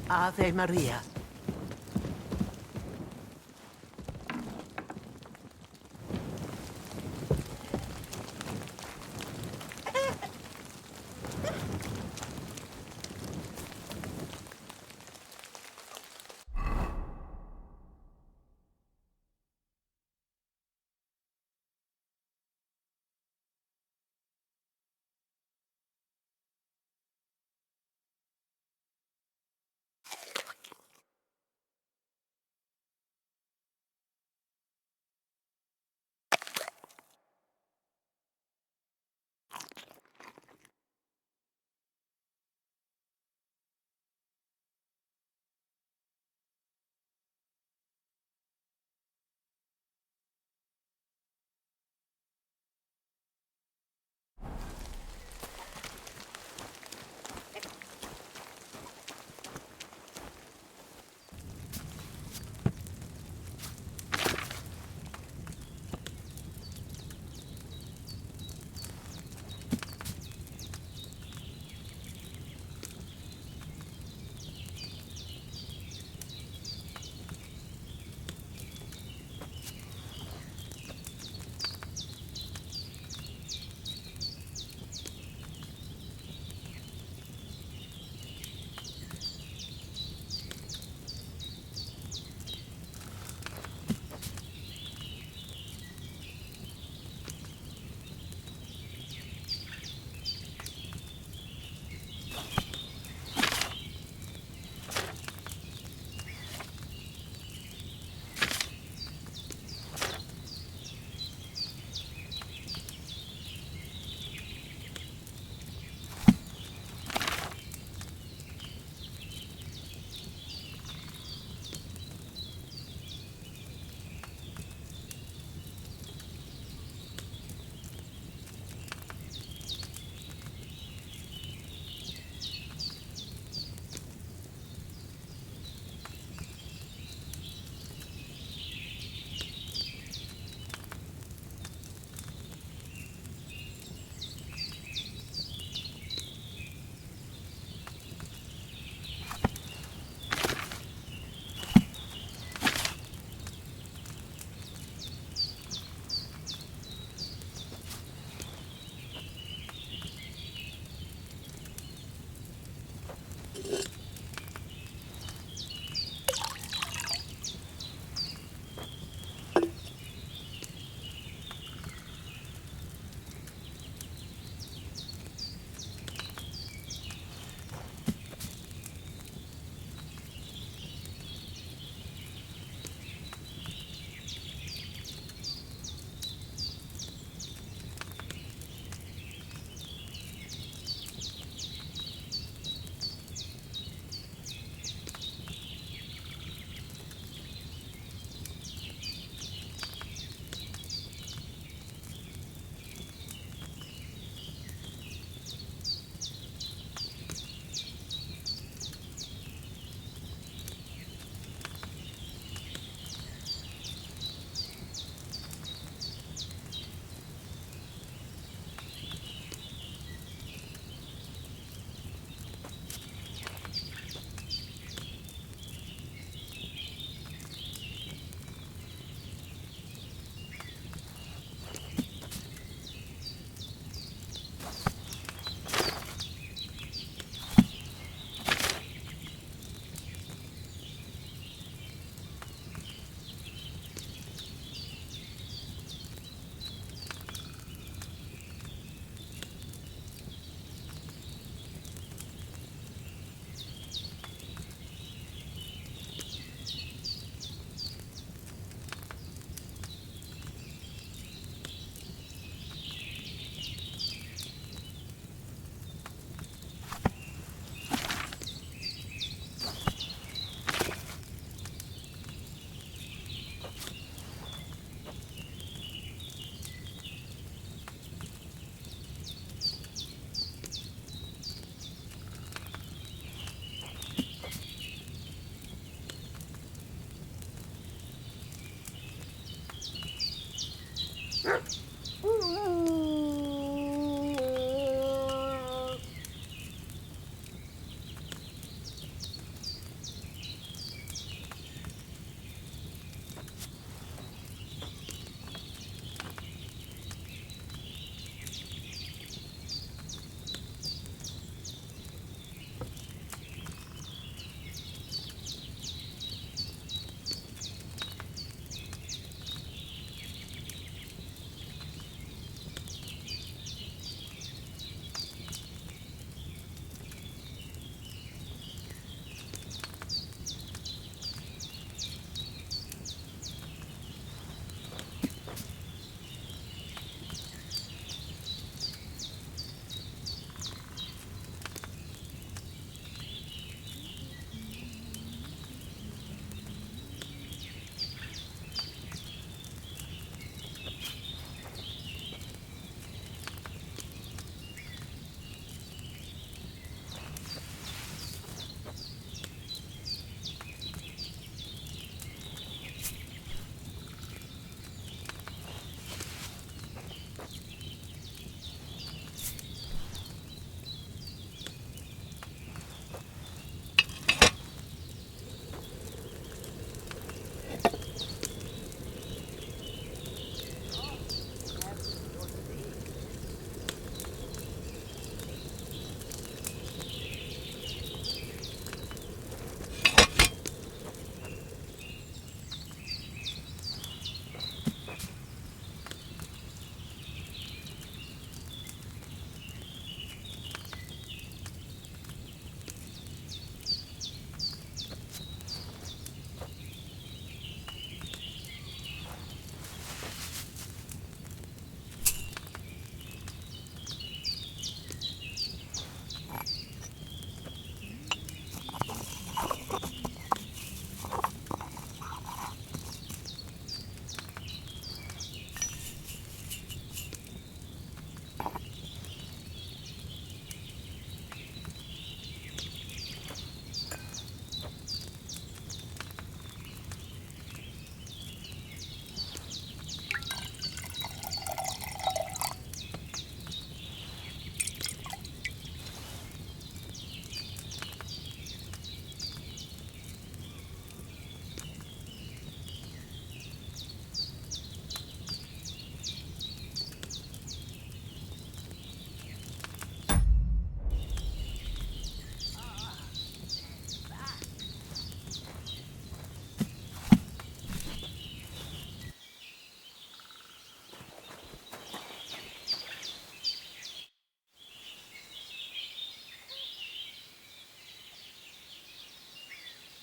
Ave Maria.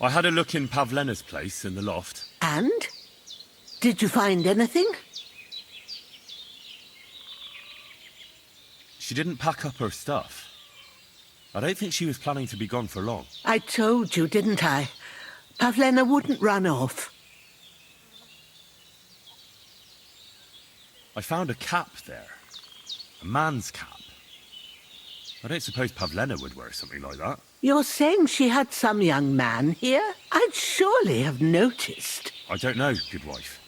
I had a look in Pavlena's place in the loft. And? Did you find anything? She didn't pack up her stuff. I don't think she was planning to be gone for long. I told you, didn't I? Pavlena wouldn't run off. I found a cap there. A man's cap. I don't suppose Pavlena would wear something like that. You're saying she had some young man here? I'd surely have noticed. I don't know, good wife.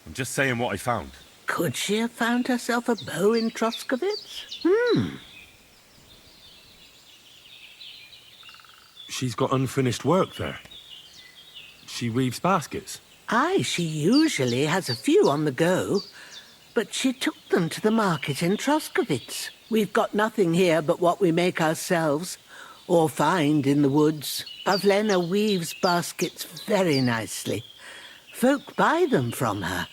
I'm just saying what I found. Could she have found herself a beau in Troskovitz? She's got unfinished work there. She weaves baskets. Aye, she usually has a few on the go. But she took them to the market in Troskovitz. We've got nothing here but what we make ourselves, or find in the woods. Pavlena weaves baskets very nicely. Folk buy them from her.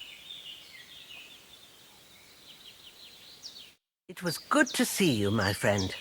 It was good to see you, my friend.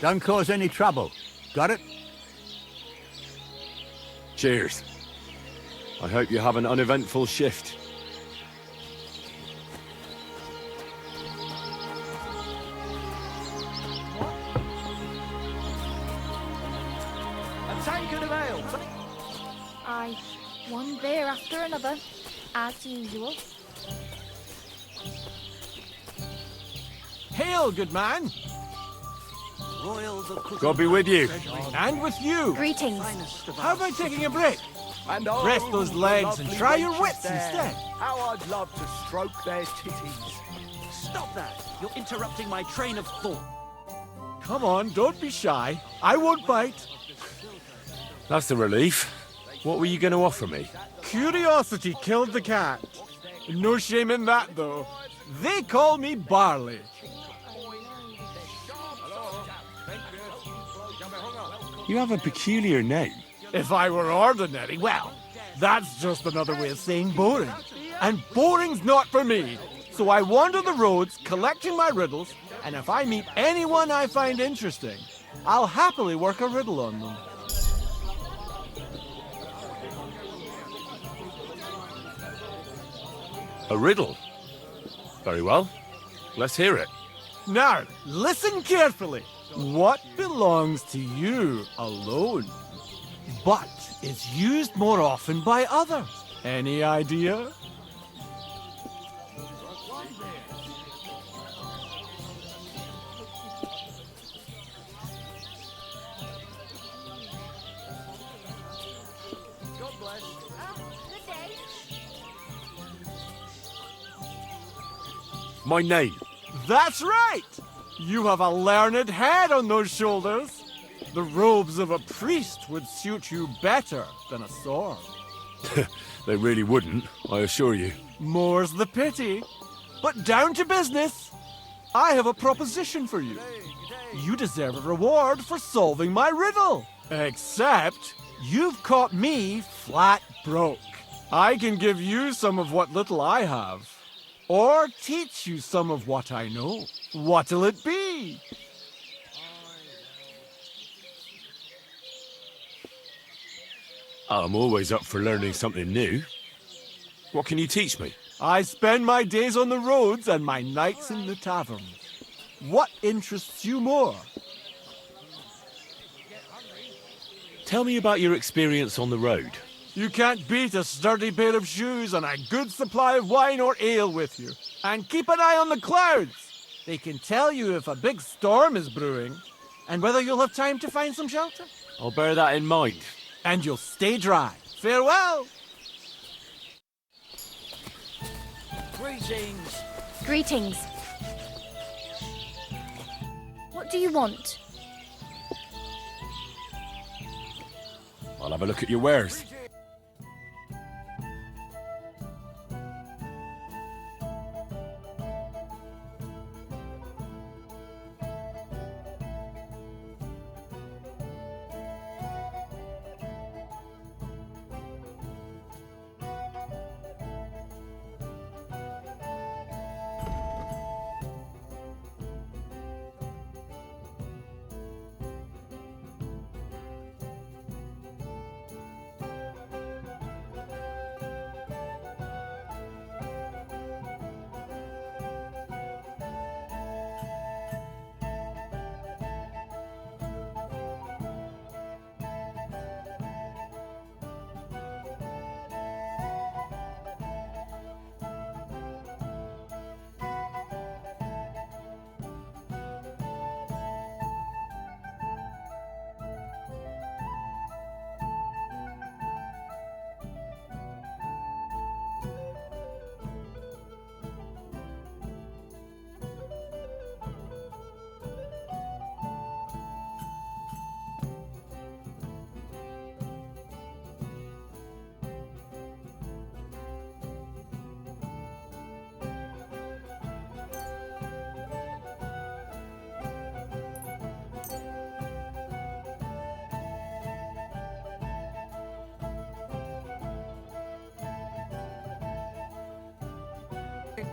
Don't cause any trouble. Got it? Cheers. I hope you have an uneventful shift. A tankard of ale. Aye, one beer after another, as usual. Hail, good man. God be with you. And with you. Greetings. How about taking a break? Rest those legs and try your wits instead. How I'd love to stroke their titties. Stop that! You're interrupting my train of thought. Come on, don't be shy. I won't bite. That's a relief. What were you going to offer me? Curiosity killed the cat. No shame in that, though. They call me Barley. You have a peculiar name. If I were ordinary, well, that's just another way of saying boring. And boring's not for me. So I wander the roads collecting my riddles, and if I meet anyone I find interesting, I'll happily work a riddle on them. A riddle? Very well. Let's hear it. Now, listen carefully. What belongs to you alone, but is used more often by others? Any idea? My name. That's right! You have a learned head on those shoulders. The robes of a priest would suit you better than a sword. They really wouldn't, I assure you. More's the pity. But down to business. I have a proposition for you. You deserve a reward for solving my riddle. Except, you've caught me flat broke. I can give you some of what little I have. Or teach you some of what I know. What'll it be? I'm always up for learning something new. What can you teach me? I spend my days on the roads and my nights in the tavern. What interests you more? Tell me about your experience on the road. You can't beat a sturdy pair of shoes and a good supply of wine or ale with you. And keep an eye on the clouds. They can tell you if a big storm is brewing and whether you'll have time to find some shelter. I'll bear that in mind. And you'll stay dry. Farewell! Greetings. Greetings. What do you want? I'll have a look at your wares.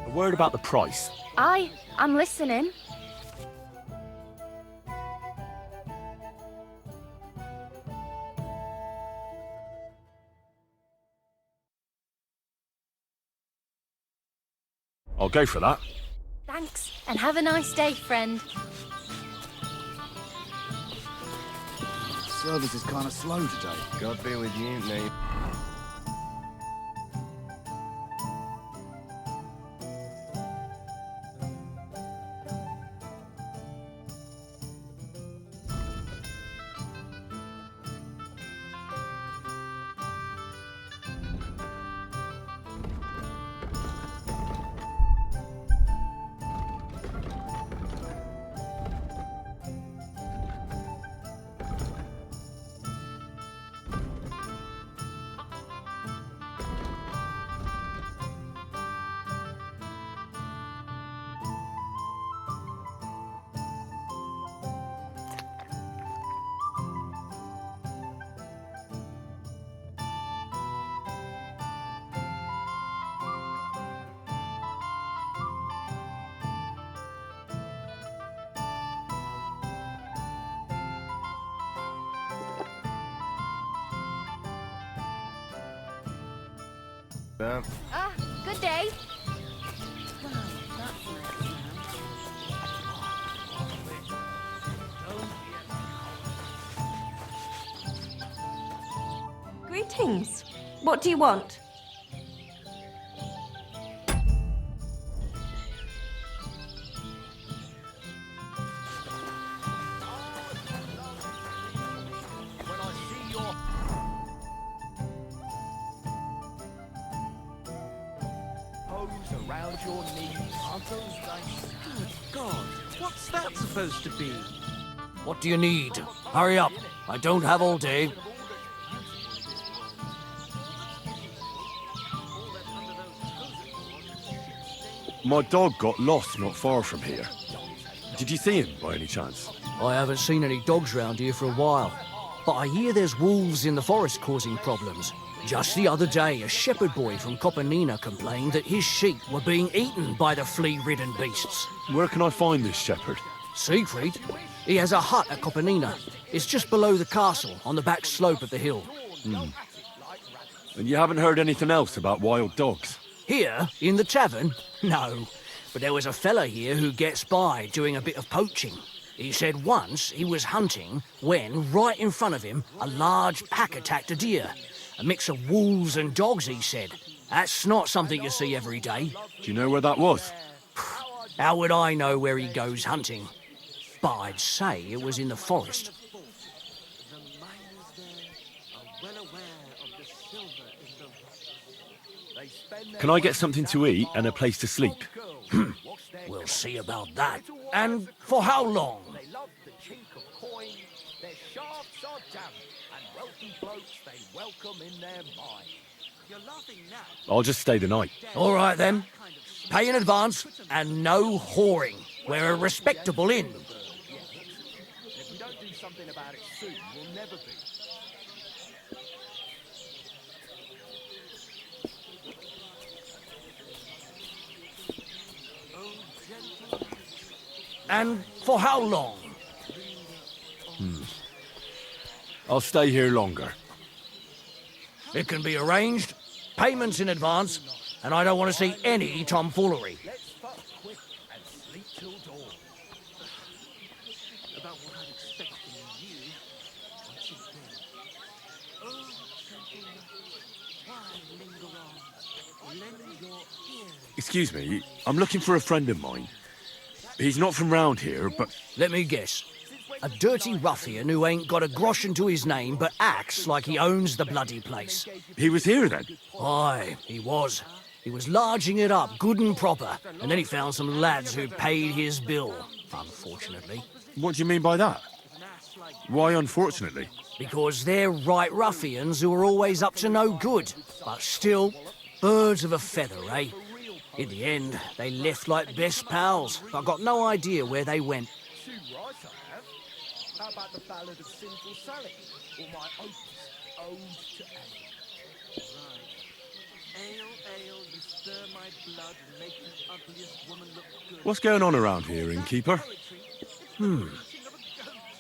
A word about the price. Aye, I'm listening. I'll go for that. Thanks, and have a nice day, friend. Service is kind of slow today. God be with you, mate. Ah, good day. Greetings. What do you want? When I see your hose around your knees, aren't those nice? Good God, what's that supposed to be? What do you need? Hurry up. I don't have all day. My dog got lost not far from here. Did you see him by any chance? I haven't seen any dogs round here for a while, but I hear there's wolves in the forest causing problems. Just the other day, a shepherd boy from Copenina complained that his sheep were being eaten by the flea-ridden beasts. Where can I find this shepherd? Siegfried? He has a hut at Copenina. It's just below the castle, on the back slope of the hill. And you haven't heard anything else about wild dogs? Here, in the tavern? No. But there was a fella here who gets by doing a bit of poaching. He said once he was hunting when, right in front of him, a large pack attacked a deer. A mix of wolves and dogs, he said. That's not something you see every day. Do you know where that was? How would I know where he goes hunting? But I'd say it was in the forest. Can I get something to eat and a place to sleep? We'll see about that. And for how long? They love the chink of coin, their shafts are damp, and wealthy blokes they welcome in their mind. You're laughing now. I'll just stay the night. All right, then. Pay in advance and no whoring. We're a respectable inn. If we don't do something about it soon, we'll never be. And for how long? I'll stay here longer. It can be arranged. Payments in advance. And I don't want to see any tomfoolery. Let's fuck quick and sleep till dawn. About what I'd expect from you. Once again. Oh, gentleman, why linger on? Lend your ear. Excuse me, I'm looking for a friend of mine. He's not from round here, but Let me guess. A dirty ruffian who ain't got a grosh into his name but acts like he owns the bloody place. he was here then. Aye, he was. He was larging it up good and proper, and then he found some lads who paid his bill, unfortunately. What do you mean by that? Why unfortunately? Because they're right ruffians who are always up to no good. But still, birds of a feather, eh? In the end, they left like best pals. I've got no idea where they went. Too right I have. How about the Ballad of Sinful Sally? Or my opus, Ode to Ale? Ale, ale, you stir my blood and make the ugliest woman look good. What's going on around here, innkeeper?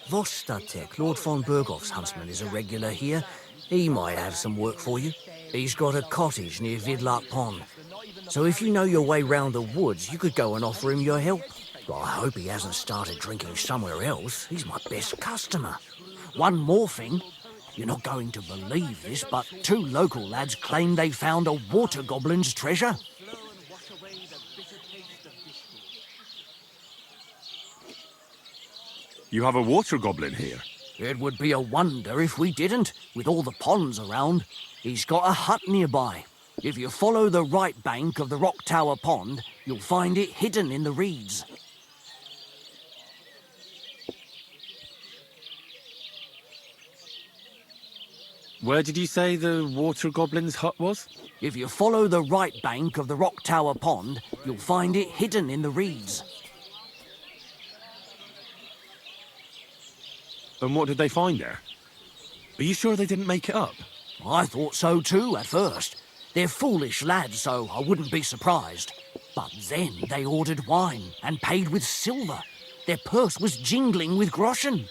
Vostatek, Lord von Berghoff's huntsman, is a regular here. He might have some work for you. He's got a cottage near Vidlark Pond. So if you know your way round the woods, you could go and offer him your help. Well, I hope he hasn't started drinking somewhere else. He's my best customer. One more thing. You're not going to believe this, but 2 local lads claim they found a water goblin's treasure. You have a water goblin here? It would be a wonder if we didn't, with all the ponds around. He's got a hut nearby. If you follow the right bank of the Rock Tower Pond, you'll find it hidden in the reeds. Where did you say the water goblin's hut was? If you follow the right bank of the Rock Tower Pond, you'll find it hidden in the reeds. And what did they find there? Are you sure they didn't make it up? I thought so too at first. They're foolish lads, so I wouldn't be surprised. But then they ordered wine and paid with silver. Their purse was jingling with groschen.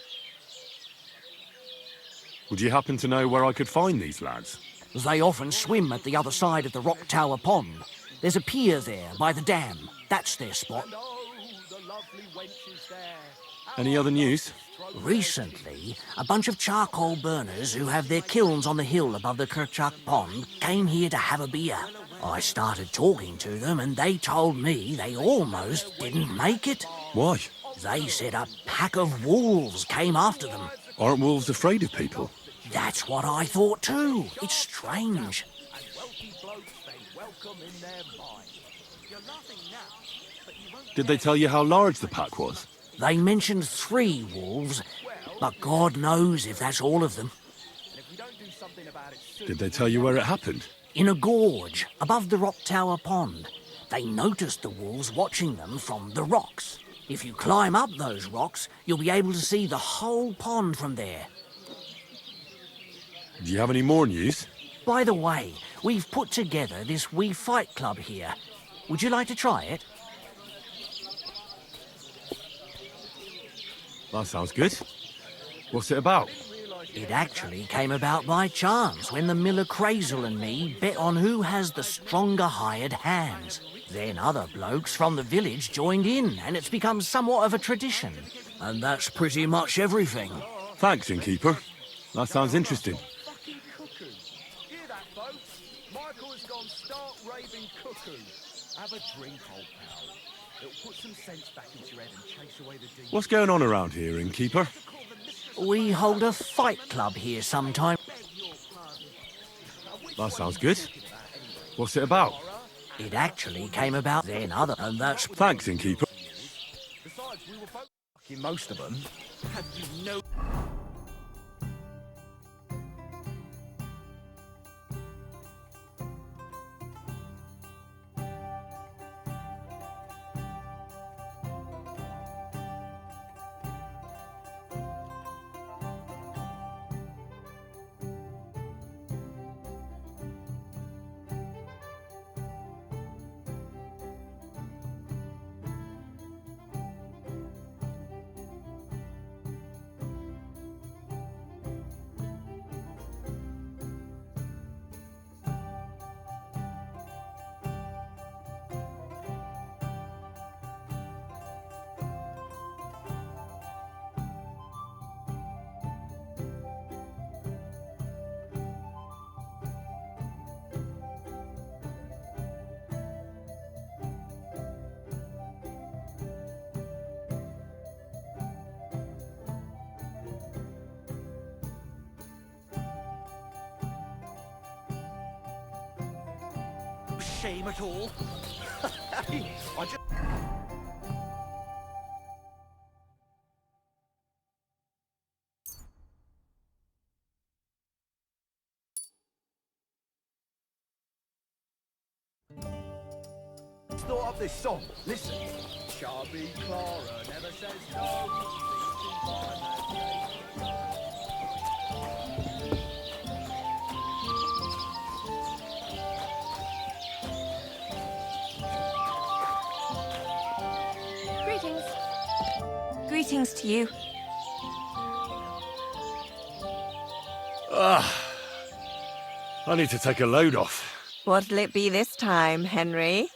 Would you happen to know where I could find these lads? They often swim at the other side of the Rock Tower Pond. There's a pier there by the dam. That's their spot. And oh, the lovely wenches there. Any other news? Recently, a bunch of charcoal burners who have their kilns on the hill above the Kerchak Pond came here to have a beer. I started talking to them and they told me they almost didn't make it. Why? They said a pack of wolves came after them. Aren't wolves afraid of people? That's what I thought too. It's strange. And wealthy blokes they welcome in their mind. You're laughing now, but you won't. Did they tell you how large the pack was? They mentioned 3 wolves, but God knows if that's all of them. And if we don't do something about it soon, Did they tell you where it happened? In a gorge above the Rock Tower Pond. They noticed the wolves watching them from the rocks. If you climb up those rocks, you'll be able to see the whole pond from there. Do you have any more news? By the way, we've put together this wee fight club here. Would you like to try it? That sounds good. What's it about? It actually came about by chance when the miller Crazel and me bet on who has the stronger hired hands. Then other blokes from the village joined in, and it's become somewhat of a tradition. And that's pretty much everything. Thanks, innkeeper. That sounds interesting. fucking cuckoo. Hear that, folks? Michael has gone stark raving cuckoo. Have a drink, old pal. It'll put some sense back into your head and chase away the demons. What's going on around here, innkeeper? We hold a fight club here sometime. That sounds good. What's it about? It actually came about then other, and that's... Thanks, innkeeper. Besides, we were Fucking most of them. Have you no... shame at all? I just... thought up this song. Listen. Shabby Clara never says no. Greetings. Greetings to you. I need to take a load off. What'll it be this time, Henry?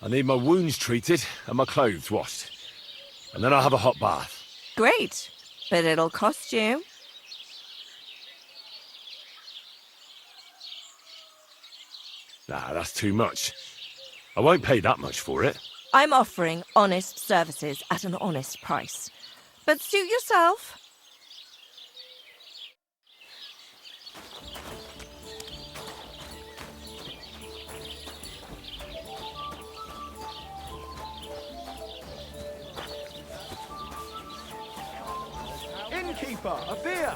I need my wounds treated and my clothes washed. And then I'll have a hot bath. Great, but it'll cost you. Nah, that's too much. I won't pay that much for it. I'm offering honest services at an honest price. But suit yourself. Innkeeper, a beer!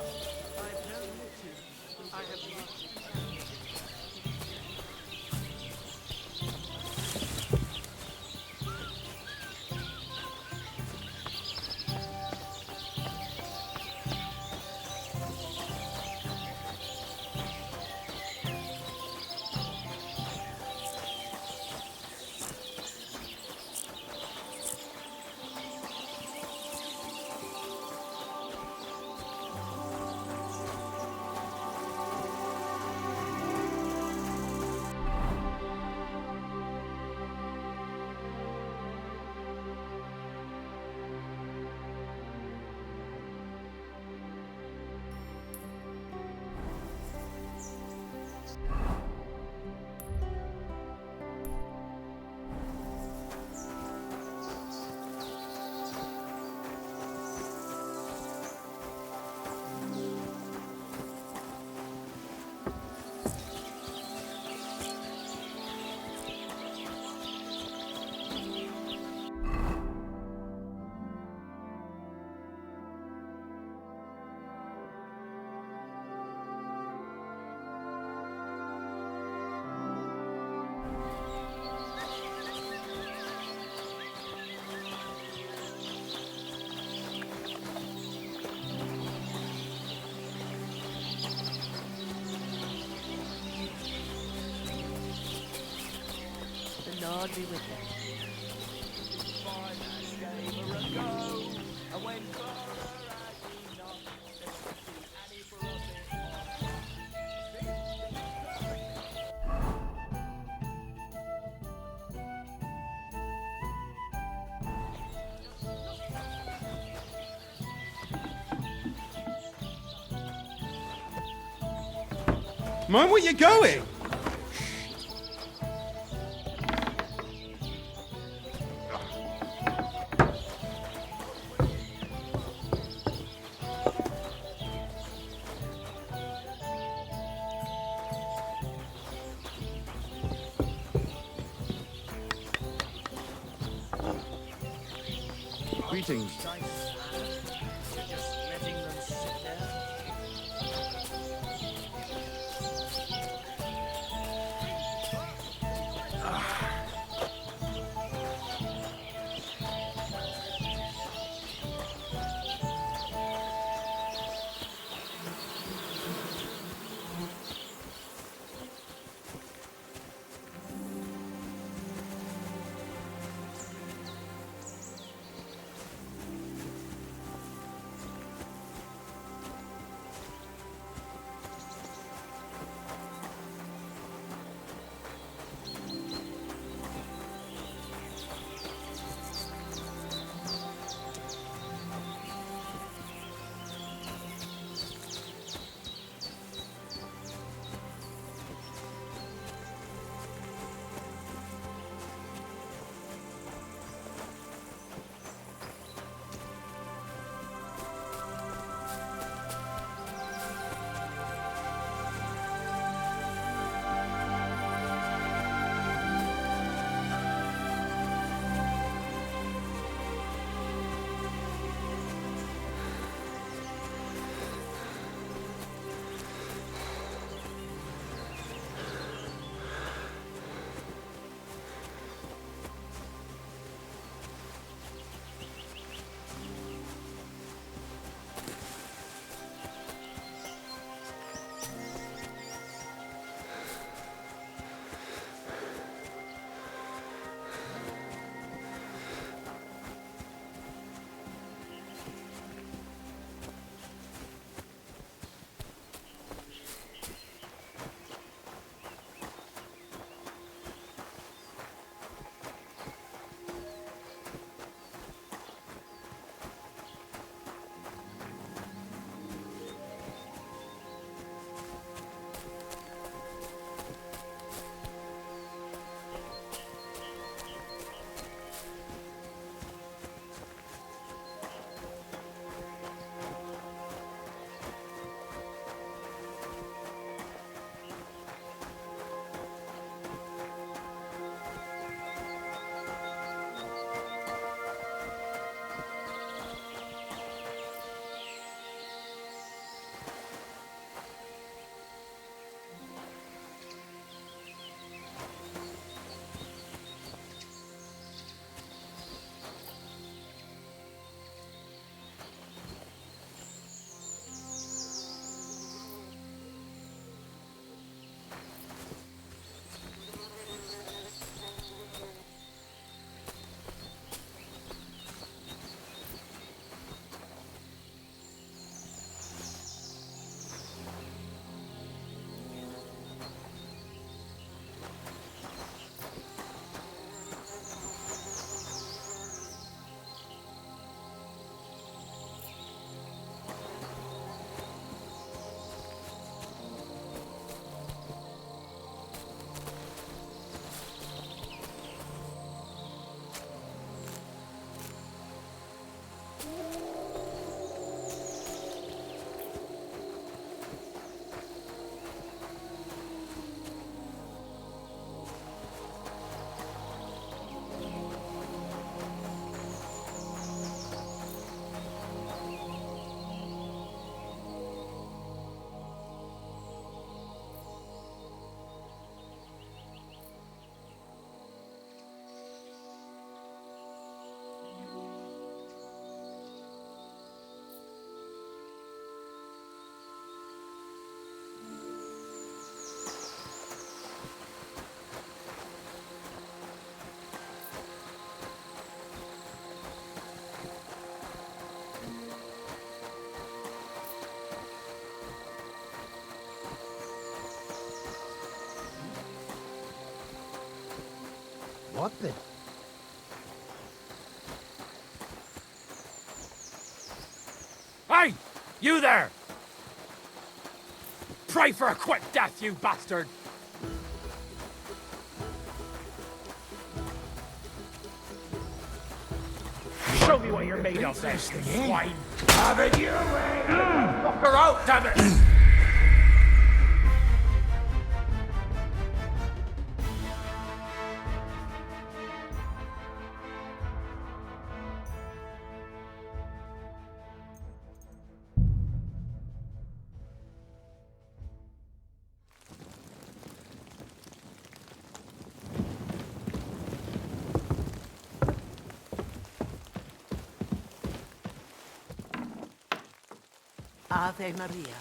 The Lord be with you. Gave her a go, and when Clara had enough, there was Annie for a bit. Mind where you're going? Greetings. Just letting them sit there. what then? Hey! You there! Pray for a quick death, you bastard! Show me what you're made of, then, swine! Have it your way! Fuck her out, damn it! Ave Maria.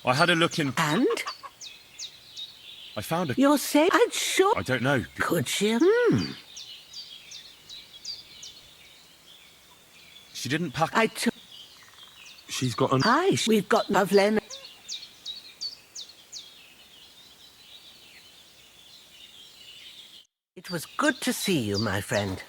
I had a look in. And? I found a. You're saying I'd sure. I don't know. Could she? She didn't pack. I took. She's got an... Aye, we've got Pavlena. It was good to see you, my friend.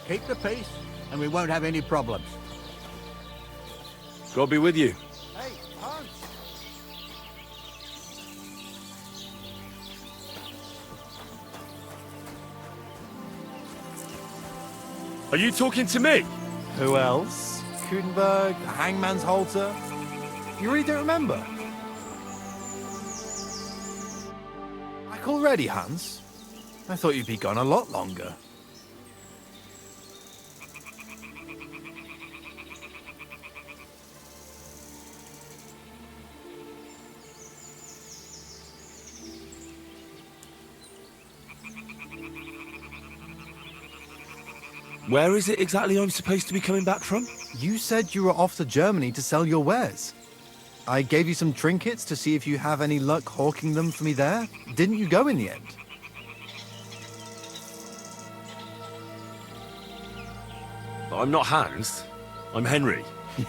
Keep the peace, and we won't have any problems. God be with you. Hey, Hans! Are you talking to me? Who else? Kudenberg, the Hangman's Halter? You really don't remember? Back already, Hans? I thought you'd be gone a lot longer. Where is it exactly I'm supposed to be coming back from? You said you were off to Germany to sell your wares. I gave you some trinkets to see if you have any luck hawking them for me there. Didn't you go in the end? I'm not Hans. I'm Henry.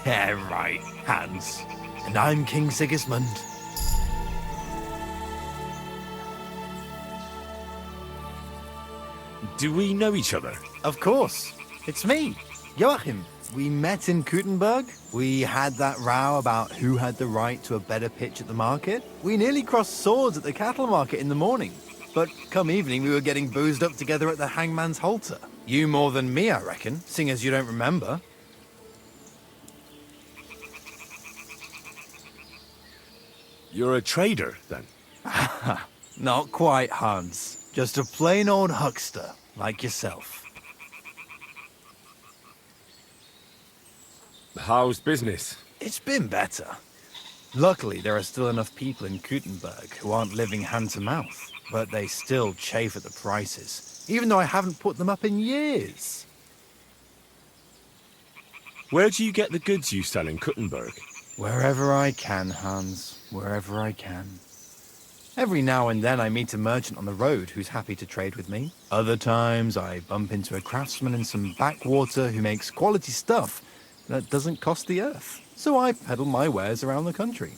Yeah, right, Hans. And I'm King Sigismund. Do we know each other? Of course. It's me, Joachim. We met in Kutenberg. We had that row about who had the right to a better pitch at the market. We nearly crossed swords at the cattle market in the morning. But come evening, we were getting boozed up together at the Hangman's Halter. You more than me, I reckon, seeing as you don't remember. You're a trader, then? Not quite, Hans. Just a plain old huckster, like yourself. How's business? It's been better. Luckily, there are still enough people in Kutenberg who aren't living hand to mouth, but they still chafe at the prices, even though I haven't put them up in years. Where do you get the goods you sell in Kuttenberg? Wherever I can, Hans. Wherever I can. Every now and then I meet a merchant on the road who's happy to trade with me. Other times I bump into a craftsman in some backwater who makes quality stuff that doesn't cost the earth. So I peddle my wares around the country.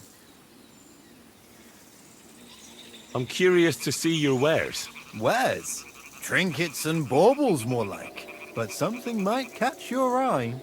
I'm curious to see your wares. Wares? Trinkets and baubles, more like. But something might catch your eye.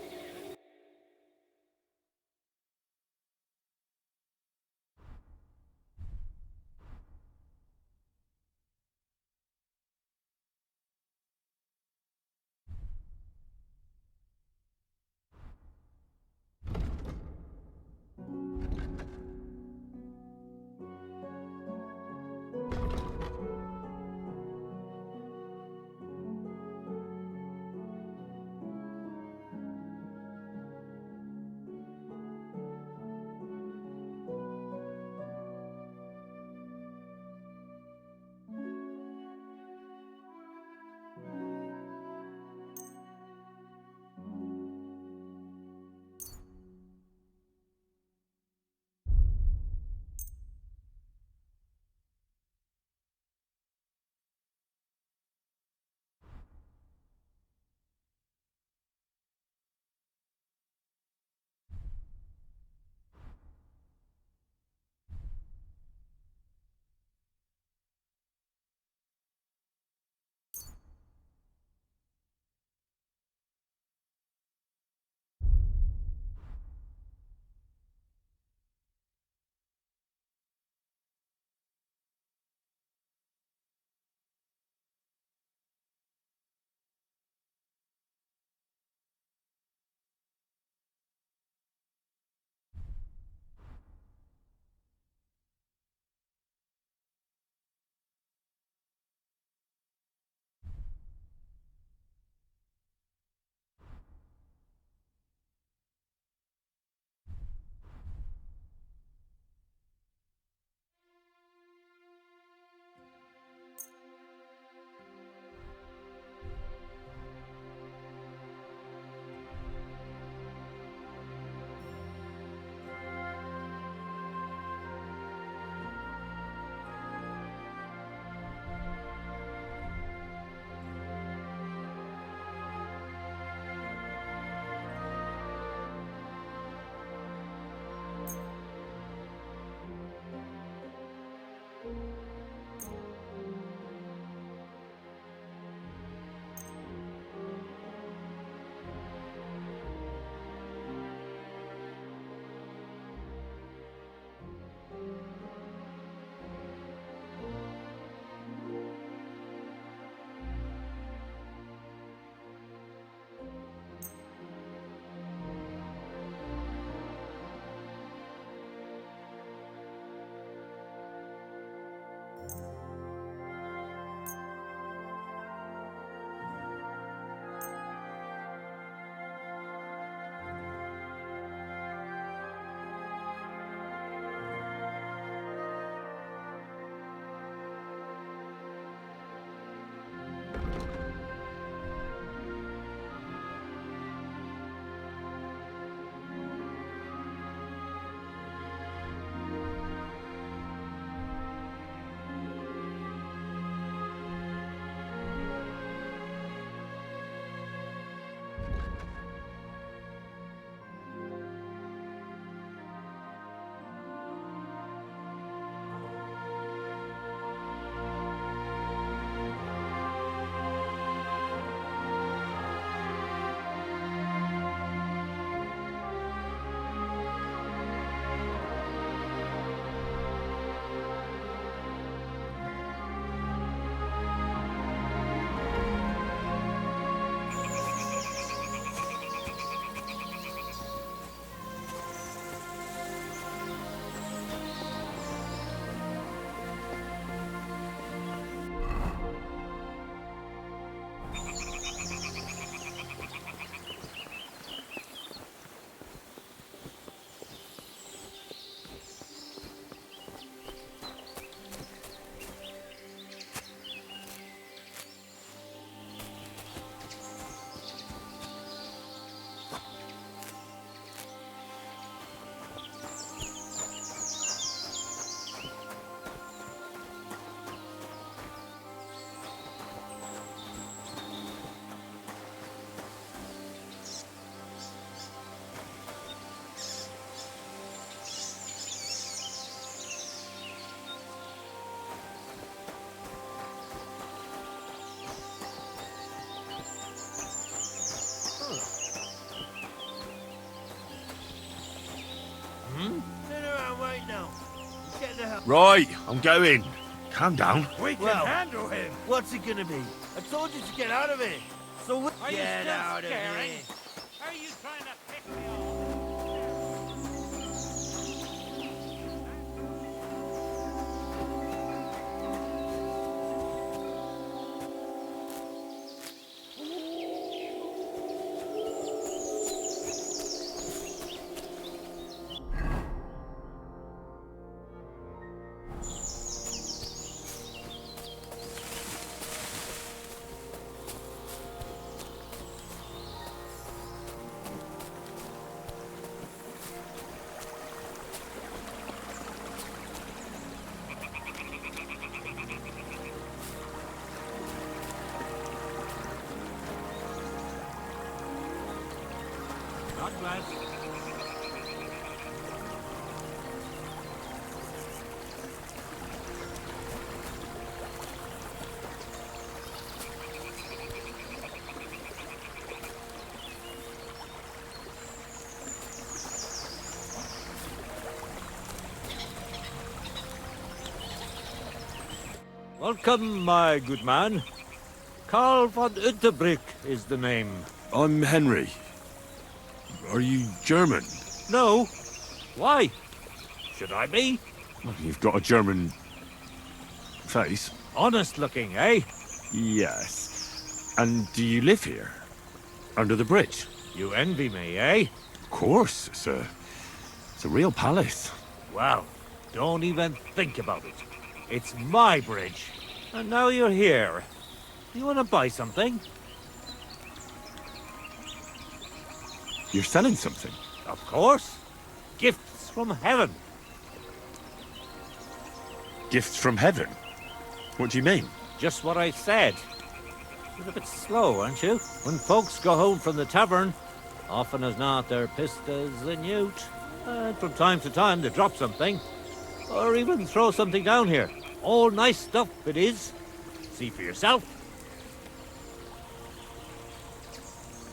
Right, I'm going. Calm down. We can handle him. What's it gonna be? I told you to get out of here. So get out of here. Are you trying to pick me off? God bless. Welcome, my good man. Karl von Unterbrick is the name. I'm Henry. Are you German? No. Why? Should I be? Well, you've got a German face. Honest looking, eh? Yes. And do you live here? Under the bridge? You envy me, eh? Of course. It's a real palace. Well, don't even think about it. It's my bridge. And now you're here. You want to buy something? You're selling something? Of course. Gifts from heaven. Gifts from heaven? What do you mean? Just what I said. You're a bit slow, aren't you? When folks go home from the tavern, often as not they're pissed as a newt. And from time to time they drop something. Or even throw something down here. All nice stuff it is. See for yourself.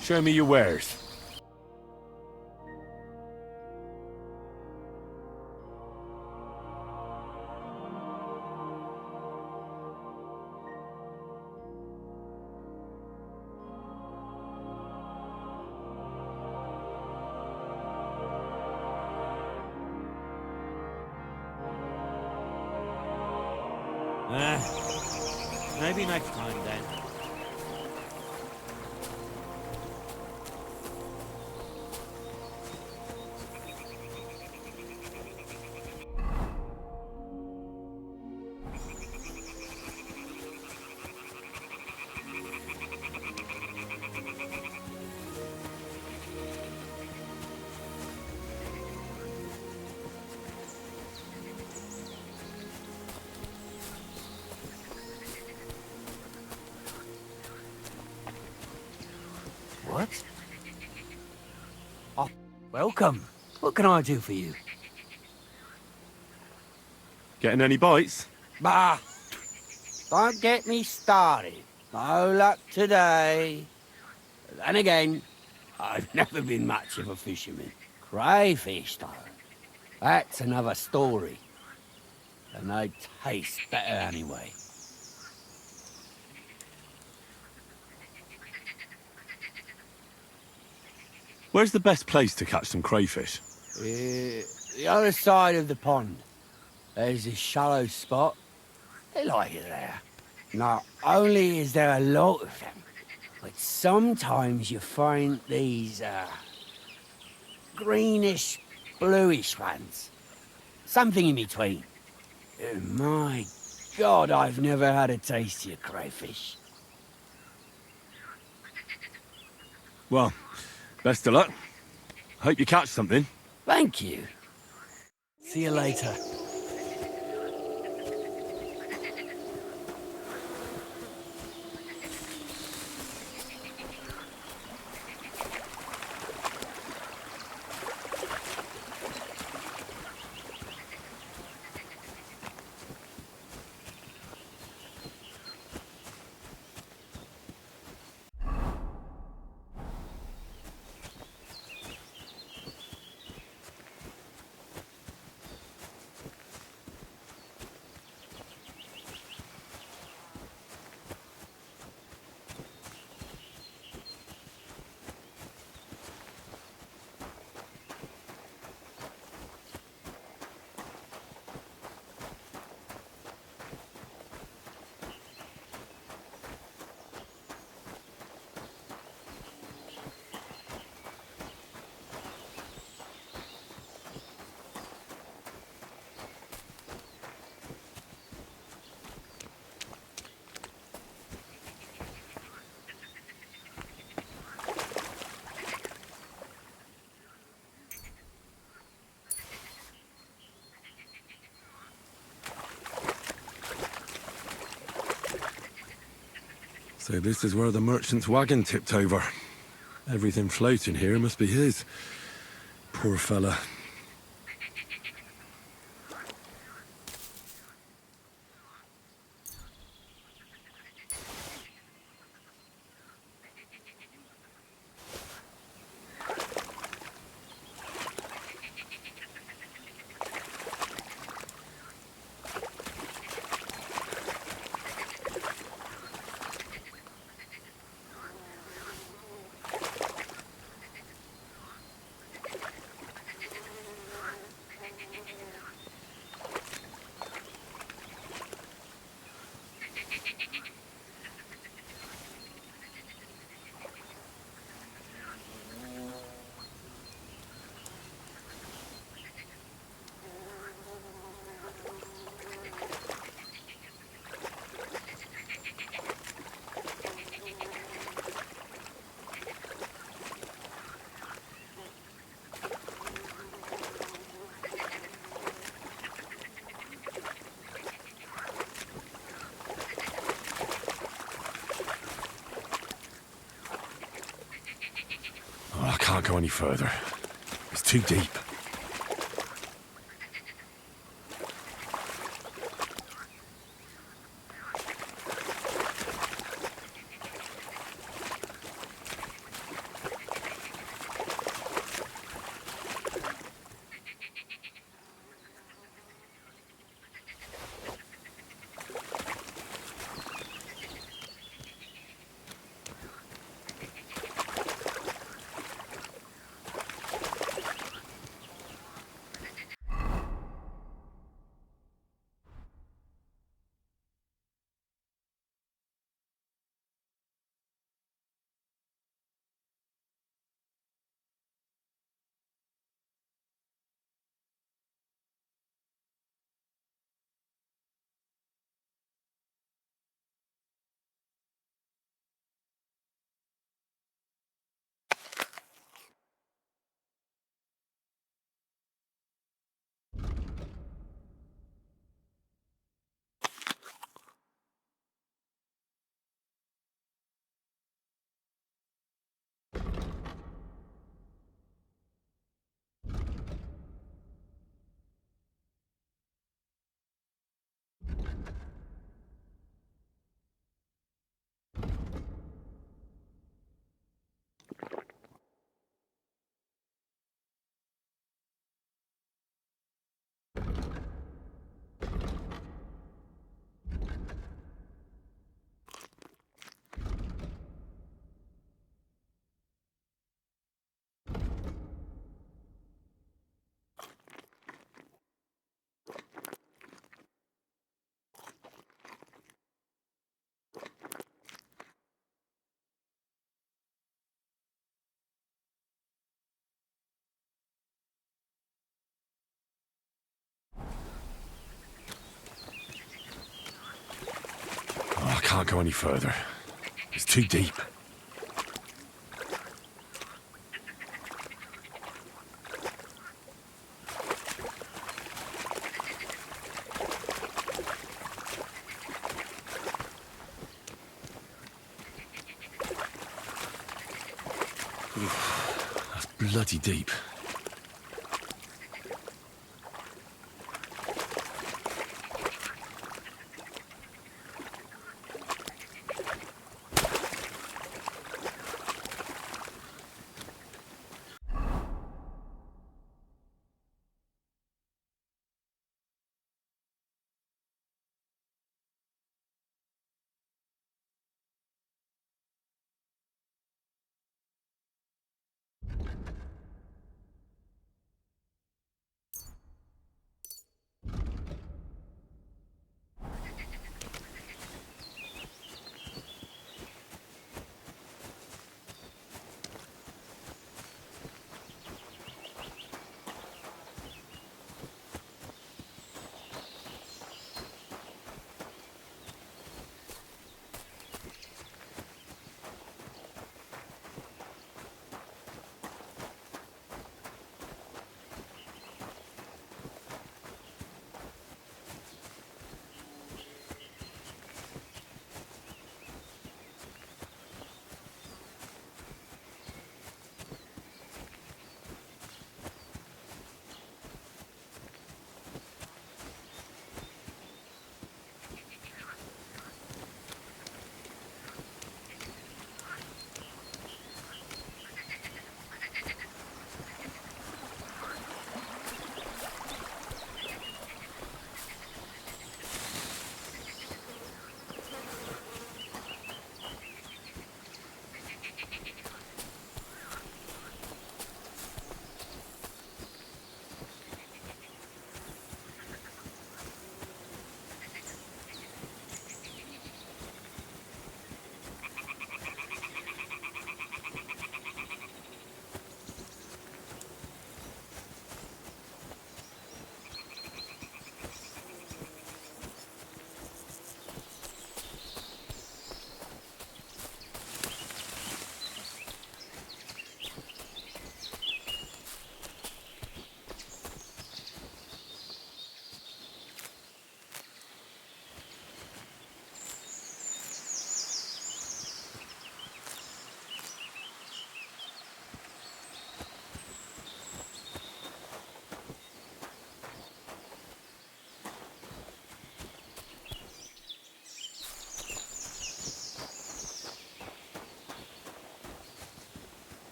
Show me your wares. Maybe next time then. What? Oh, welcome. What can I do for you? Getting any bites? Bah! Don't get me started. No luck today. Then again, I've never been much of a fisherman. Crayfish, though. That's another story. And they taste better anyway. Where's the best place to catch some crayfish? The other side of the pond. There's this shallow spot. They like it there. Not only is there a lot of them, but sometimes you find these, greenish, bluish ones. Something in between. My God, I've never had a tastier crayfish. Well, best of luck. Hope you catch something. Thank you. See you later. So this is where the merchant's wagon tipped over. Everything floating here must be his. Poor fella. Oh, I can't go any further. It's too deep. Oh, I can't go any further. It's too deep. That's bloody deep.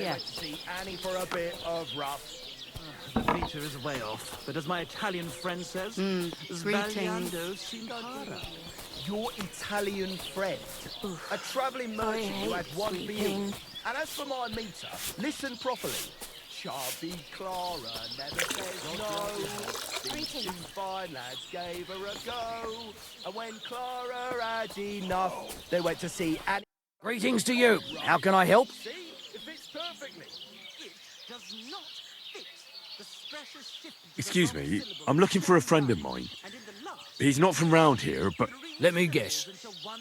I went to see Annie for a bit of rough. The feature is way off, but as my Italian friend says, sbagliando si impara. Your Italian friend, a travelling merchant who had one being. And as for my meter, listen properly. Chubby Clara never says no. These two fine lads gave her a go. And when Clara had enough, they went to see Annie. Greetings to you. How can I help? See, it fits perfectly. Excuse me, I'm looking for a friend of mine. He's not from round here, but... Let me guess.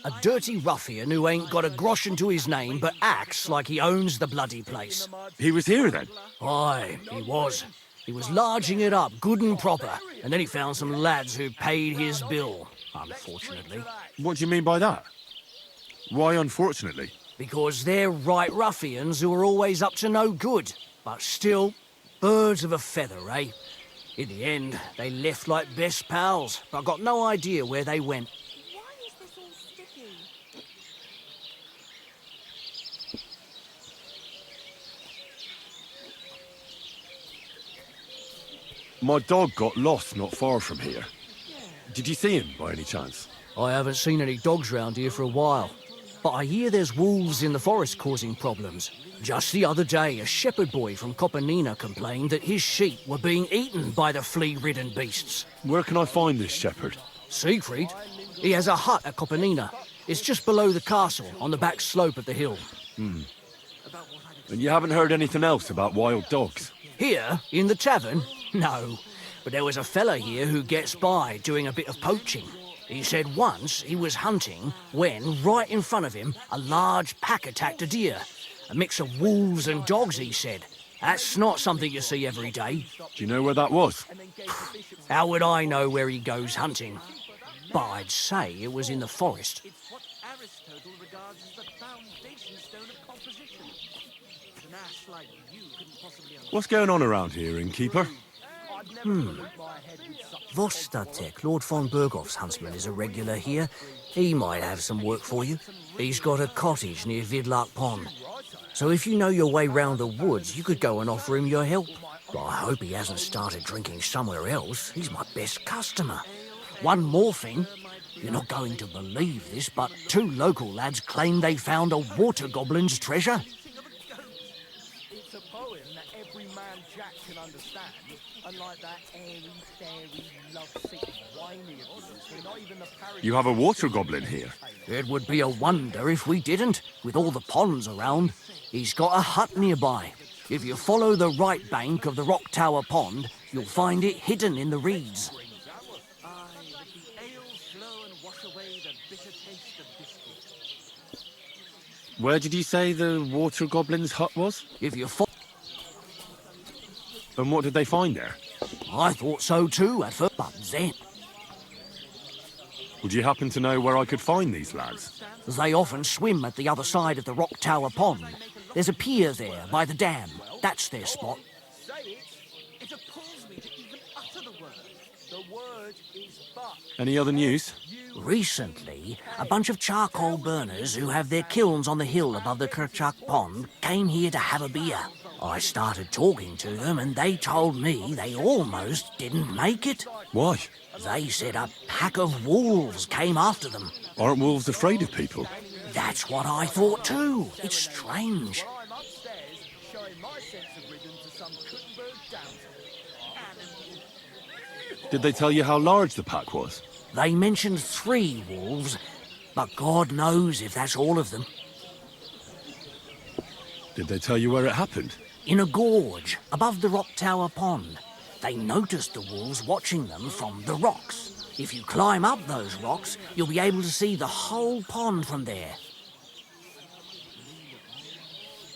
A dirty ruffian who ain't got a grosh into his name but acts like he owns the bloody place. He was here then? Aye, he was. He was larging it up good and proper, and then he found some lads who paid his bill, unfortunately. What do you mean by that? Why unfortunately? Because they're right ruffians who are always up to no good. But still, birds of a feather, eh? In the end, they left like best pals, but I got no idea where they went. Why is this all sticky? My dog got lost not far from here. Did you see him by any chance? I haven't seen any dogs round here for a while, but I hear there's wolves in the forest causing problems. Just the other day, a shepherd boy from Copenina complained that his sheep were being eaten by the flea-ridden beasts. Where can I find this shepherd? Siegfried? He has a hut at Copenina. It's just below the castle, on the back slope of the hill. And you haven't heard anything else about wild dogs? Here, in the tavern? No. But there was a fella here who gets by doing a bit of poaching. He said once he was hunting when, right in front of him, a large pack attacked a deer. A mix of wolves and dogs, he said. That's not something you see every day. Do you know where that was? How would I know where he goes hunting? But I'd say it was in the forest. It's what Aristotle regards as the foundation stone of composition. An ass like you couldn't possibly understand. What's going on around here, innkeeper? Vostatek, Lord von Berghoff's huntsman, is a regular here. He might have some work for you. He's got a cottage near Vidlark Pond. So if you know your way round the woods, you could go and offer him your help. But I hope he hasn't started drinking somewhere else. He's my best customer. One more thing. You're not going to believe this, but 2 local lads claim they found a water goblin's treasure. It's a poem that every man Jack can understand. Unlike that airy, fairy, lovesick, whiny of yours, we're not even the parody. You have a water goblin here? It would be a wonder if we didn't, with all the ponds around. He's got a hut nearby. If you follow the right bank of the Rock Tower Pond, you'll find it hidden in the reeds. Where did you say the water goblin's hut was? If you And what did they find there? I thought so too at first, but then Would you happen to know where I could find these lads? they often swim at the other side of the Rock Tower Pond. There's a pier there by the dam. That's their spot. Say it. It appalls me to even utter the word. The word is buck. Any other news? Recently, a bunch of charcoal burners who have their kilns on the hill above the Kerchak Pond came here to have a beer. I started talking to them and they told me they almost didn't make it. Why? They said a pack of wolves came after them. Aren't wolves afraid of people? That's what I thought too. It's strange. I'm upstairs showing my sense of rhythm to some Kuttenberg damsel. Did they tell you how large the pack was? They mentioned 3 wolves, but God knows if that's all of them. Did they tell you where it happened? In a gorge above the Rock Tower Pond. They noticed the wolves watching them from the rocks. If you climb up those rocks, you'll be able to see the whole pond from there.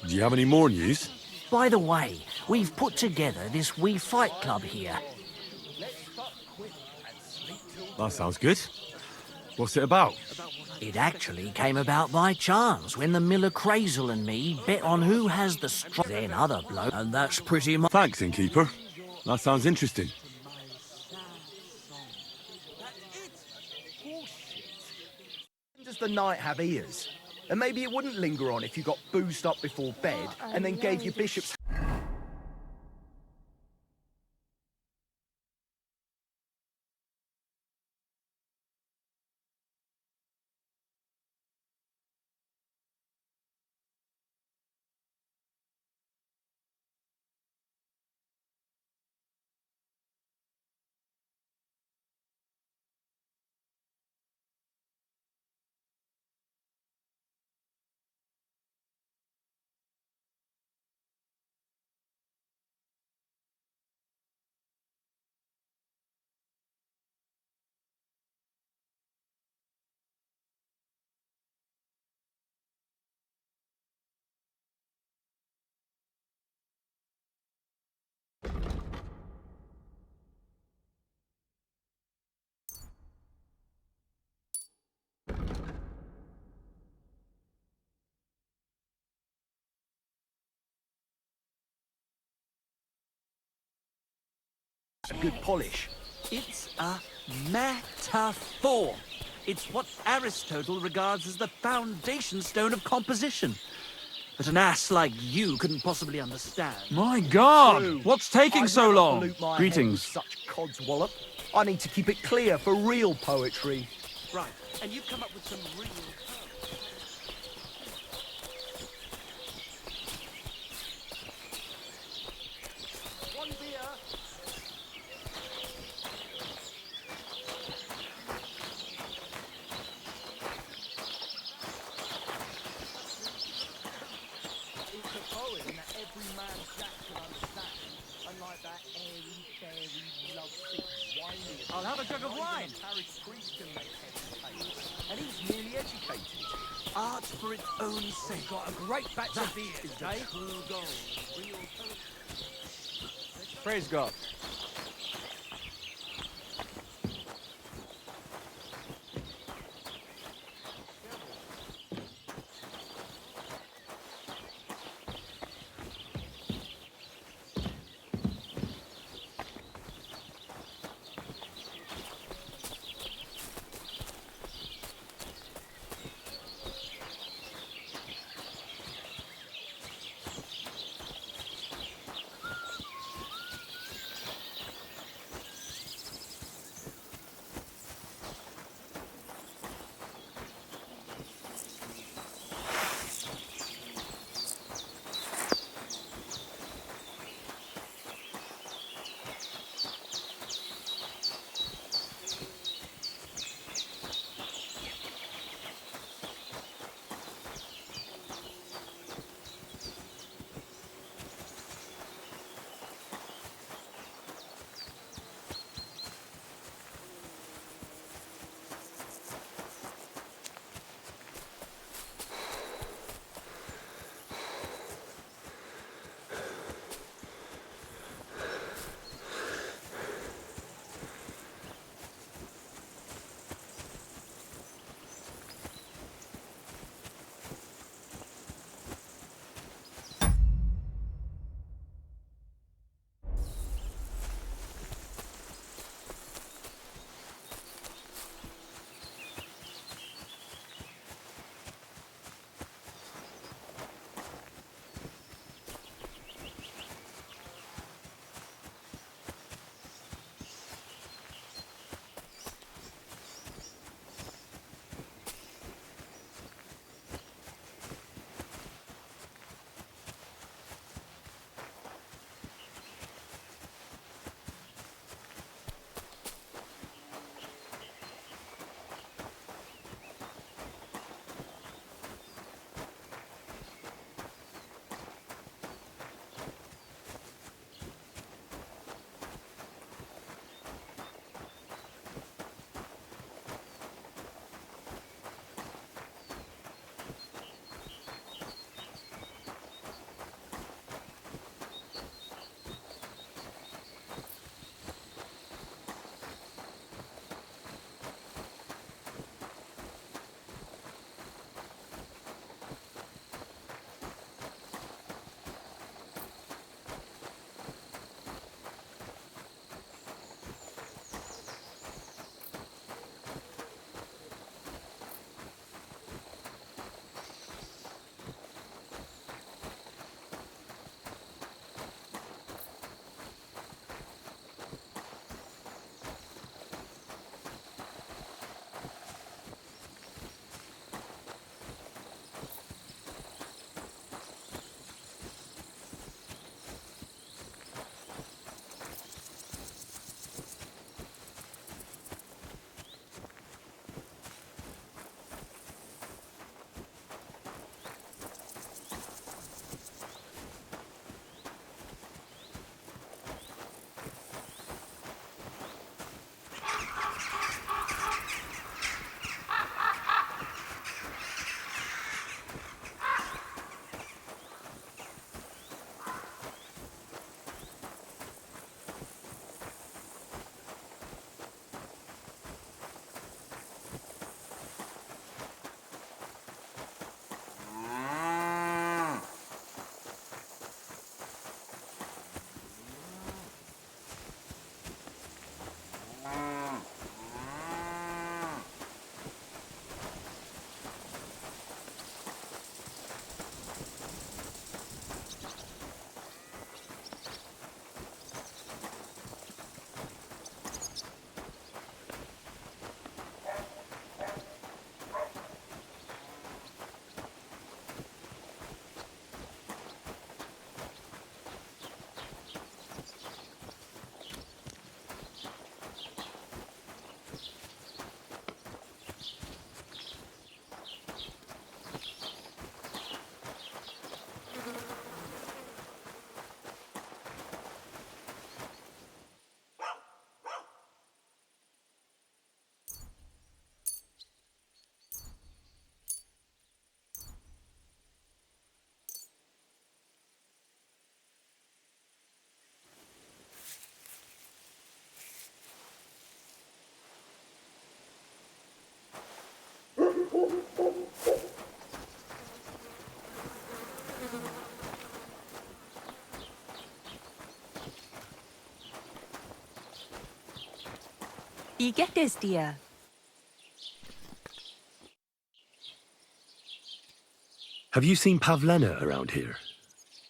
Do you have any more news? By the way, we've put together this wee fight club here. That sounds good. What's it about? It actually came about by chance when the Miller Crazel and me bet on who has the then other bloke, and that's pretty much. Thanks, innkeeper. That sounds interesting. Does the night have ears? And maybe it wouldn't linger on if you got boozed up before bed and then gave your bishops... A good polish. It's a metaphor. It's what Aristotle regards as the foundation stone of composition. That an ass like you couldn't possibly understand. My God! True. What's taking I'd so never long? pollute my head Greetings. with such cod's wallop. I need to keep it clear for real poetry. Right, and you've come up with some real... One beer. It's a poem that every man jack can understand. Unlike that airy, fairy, lovesick, whiny... I'll have a jug of wine. Parish priest can make heads pay. And he's merely educated. Art for its own sake. Got a great batch of beer, eh? True gold. Real Praise God. Wie geht es dir? Have you seen Pavlena around here?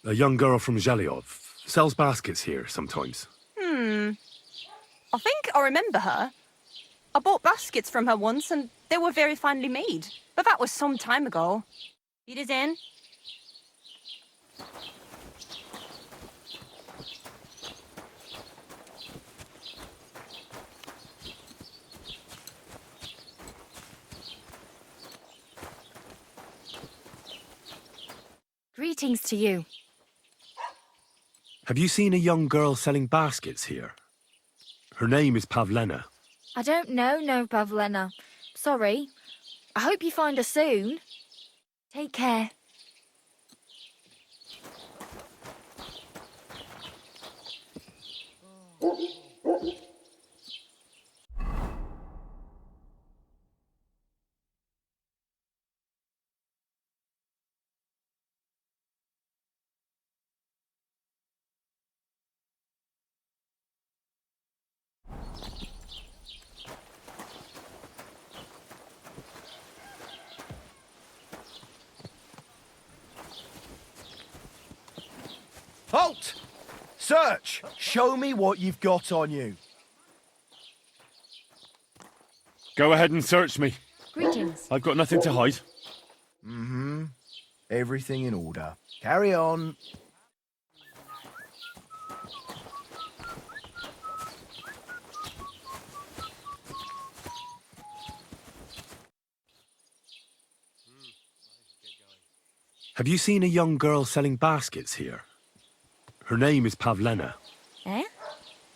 A young girl from Zhelyov. Sells baskets here sometimes. I think I remember her. I bought baskets from her once and they were very finely made. But that was some time ago. Wiedersehen. Greetings to you. Have you seen a young girl selling baskets here? Her name is Pavlena. I don't know no Pavlena. Sorry. I hope you find her soon. Take care. Halt! Search! Show me what you've got on you. Go ahead and search me. Greetings. I've got nothing to hide. Mm-hmm. Everything in order. Carry on. Have you seen a young girl selling baskets here? Her name is Pavlena. Eh?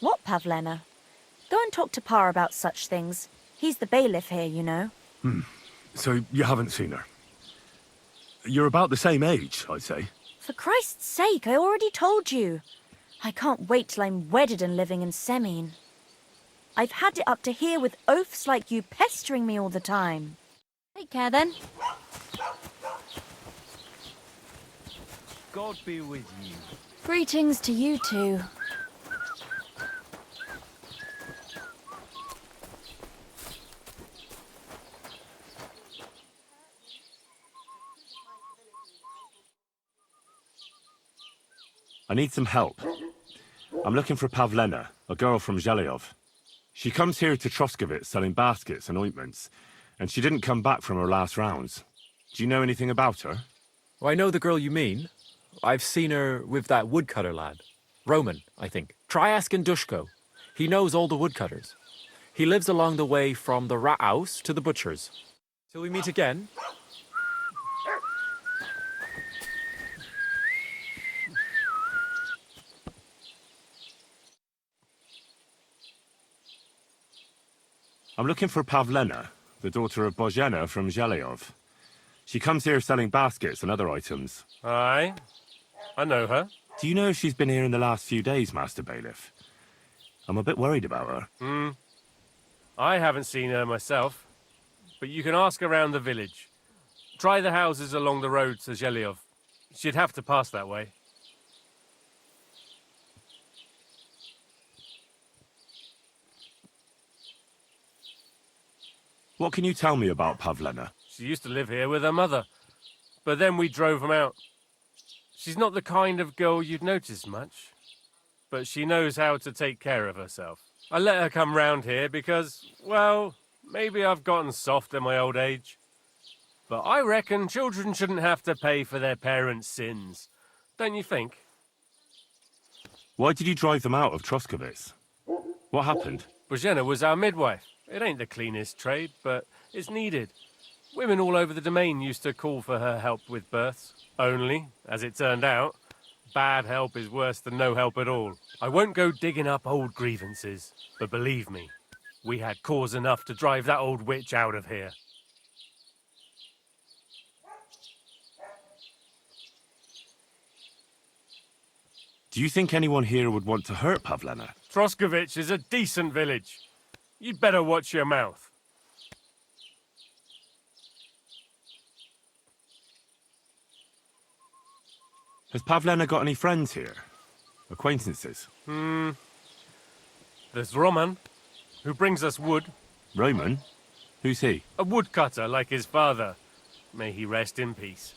What Pavlena? Go and talk to Pa about such things. He's the bailiff here, you know. So you haven't seen her? You're about the same age, I'd say. For Christ's sake, I already told you. I can't wait till I'm wedded and living in Semien. I've had it up to here with oafs like you pestering me all the time. Take care then. God be with you. Greetings to you too. I need some help. I'm looking for Pavlena, a girl from Zhelyov. She comes here to Troskovitz selling baskets and ointments, and she didn't come back from her last rounds. Do you know anything about her? Oh, I know the girl you mean. I've seen her with that woodcutter lad. Roman, I think. Try asking Dushko. He knows all the woodcutters. He lives along the way from the rat house to the butcher's. Till we meet again. I'm looking for Pavlena, the daughter of Bozhena from Zhelyov. She comes here selling baskets and other items. Aye, I know her. Do you know if she's been here in the last few days, Master Bailiff? I'm a bit worried about her. I haven't seen her myself, but you can ask around the village. Try the houses along the road to Zhelyov. She'd have to pass that way. What can you tell me about Pavlena? She used to live here with her mother, but then we drove them out. She's not the kind of girl you'd notice much, but she knows how to take care of herself. I let her come round here because, well, maybe I've gotten soft in my old age. But I reckon children shouldn't have to pay for their parents' sins. Don't you think? Why did you drive them out of Troskovitz? What happened? Bozhena was our midwife. It ain't the cleanest trade, but it's needed. Women all over the domain used to call for her help with births. Only, as it turned out, bad help is worse than no help at all. I won't go digging up old grievances, but believe me, we had cause enough to drive that old witch out of here. Do you think anyone here would want to hurt Pavlena? Troskovitz is a decent village. You'd better watch your mouth. Has Pavlena got any friends here? Acquaintances? There's Roman. who brings us wood. Roman? Who's he? A woodcutter like his father. May he rest in peace.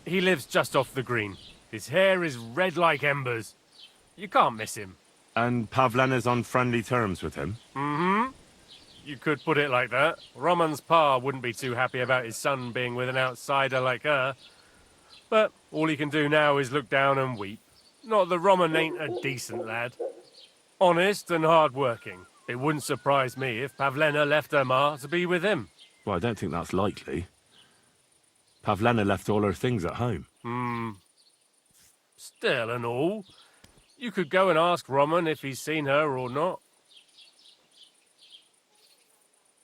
He lives just off the green. His hair is red like embers. You can't miss him. And Pavlena's on friendly terms with him? Mm-hmm. You could put it like that. Roman's pa wouldn't be too happy about his son being with an outsider like her. But all he can do now is look down and weep. Not that Roman ain't a decent lad. Honest and hard-working. It wouldn't surprise me if Pavlena left her ma to be with him. Well, I don't think that's likely. Pavlena left all her things at home. Still and all, you could go and ask Roman if he's seen her or not.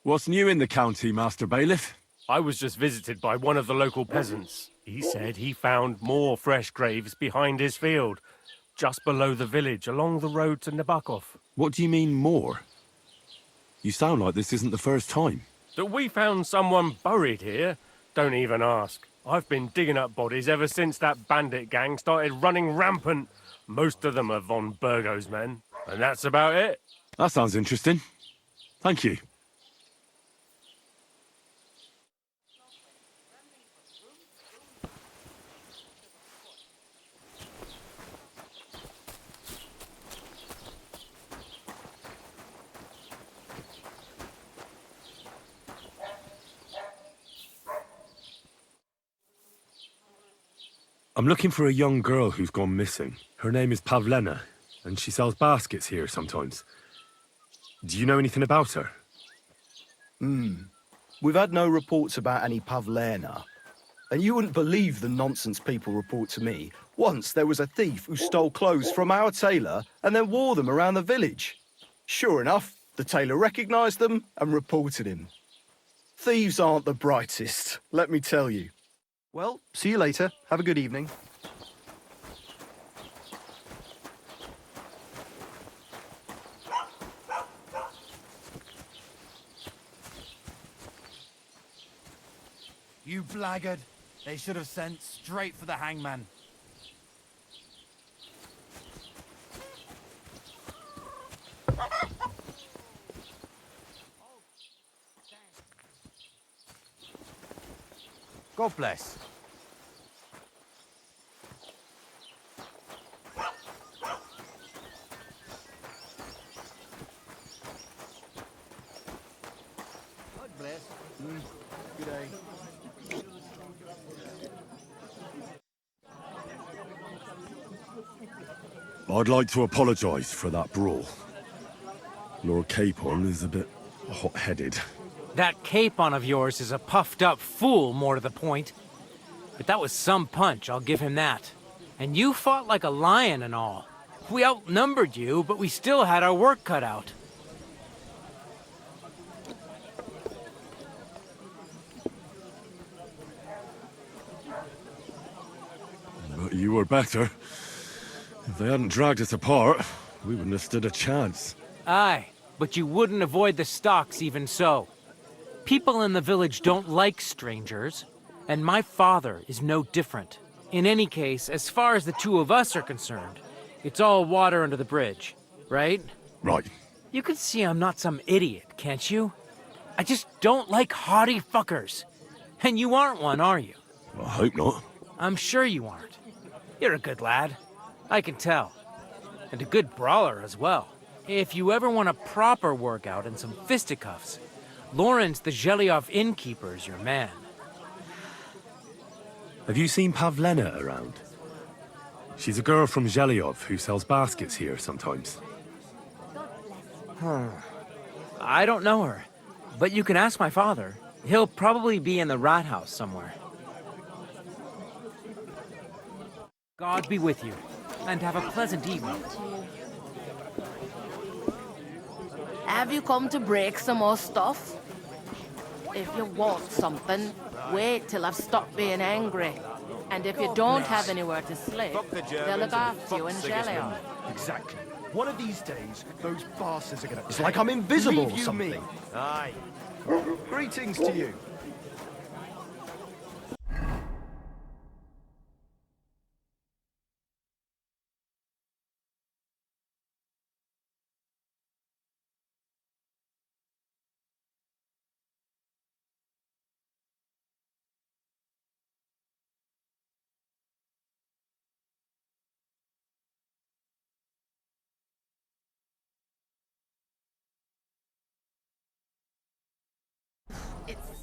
What's new in the county, Master Bailiff? I was just visited by one of the local peasants. He said he found more fresh graves behind his field, just below the village, along the road to Nabokov. What do you mean, more? You sound like this isn't the first time. That we found someone buried here? Don't even ask. I've been digging up bodies ever since that bandit gang started running rampant. Most of them are von Burgo's men, and that's about it. That sounds interesting. Thank you. I'm looking for a young girl who's gone missing. Her name is Pavlena, and she sells baskets here sometimes. Do you know anything about her? We've had no reports about any Pavlena. And you wouldn't believe the nonsense people report to me. Once there was a thief who stole clothes from our tailor and then wore them around the village. Sure enough, the tailor recognised them and reported him. Thieves aren't the brightest, let me tell you. Well, see you later. Have a good evening. You blackguard. They should have sent straight for the hangman. God bless. God bless. Good day. I'd like to apologise for that brawl. Lord Capon is a bit hot-headed. That Capon of yours is a puffed-up fool, more to the point. But that was some punch, I'll give him that. And you fought like a lion and all. We outnumbered you, but we still had our work cut out. But you were better. If they hadn't dragged us apart, we wouldn't have stood a chance. Aye, but you wouldn't avoid the stocks even so. People in the village don't like strangers, and my father is no different. In any case, as far as the two of us are concerned, it's all water under the bridge, right? Right. You can see I'm not some idiot, can't you? I just don't like haughty fuckers. And you aren't one, are you? I hope not. I'm sure you aren't. You're a good lad. I can tell. And a good brawler as well. If you ever want a proper workout and some fisticuffs, Lawrence the Zhelyov innkeeper is your man. Have you seen Pavlena around? She's a girl from Zhelyov who sells baskets here sometimes. I don't know her, but you can ask my father. He'll probably be in the rat house somewhere. God be with you, and have a pleasant evening. Have you come to break some more stuff? If you want something, wait till I've stopped being angry. And if you don't have anywhere to sleep, they'll look after you in Zhelyov. Exactly. One of these days, those bastards are gonna... It's like I'm invisible or something. Aye. Greetings to you.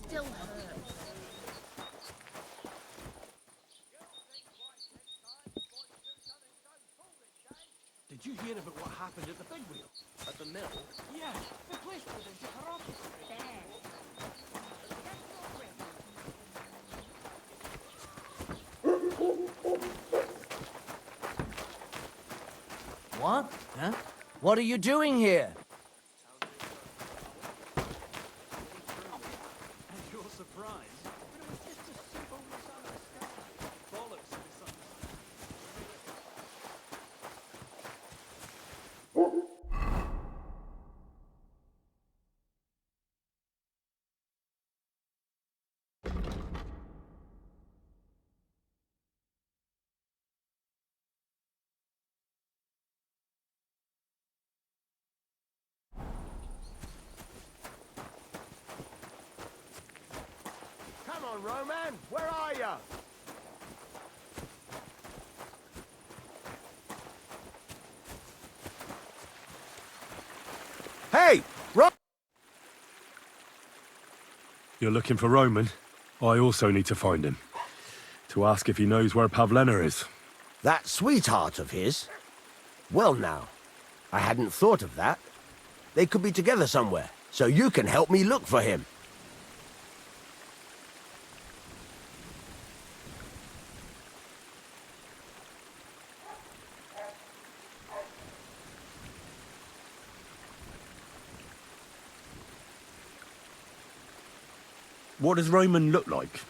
still hurts. Did you hear about what happened at the big wheel? At the mill? Yeah, the place where they took her off. What? Huh? What are you doing here? And you're surprised? But it was just a simple misunderstanding. Bollocks misunderstanding. Come on, Roman! Where are you? Hey! You're looking for Roman? I also need to find him. To ask if he knows where Pavlena is. That sweetheart of his? Well now, I hadn't thought of that. They could be together somewhere, so you can help me look for him. What does Roman look like?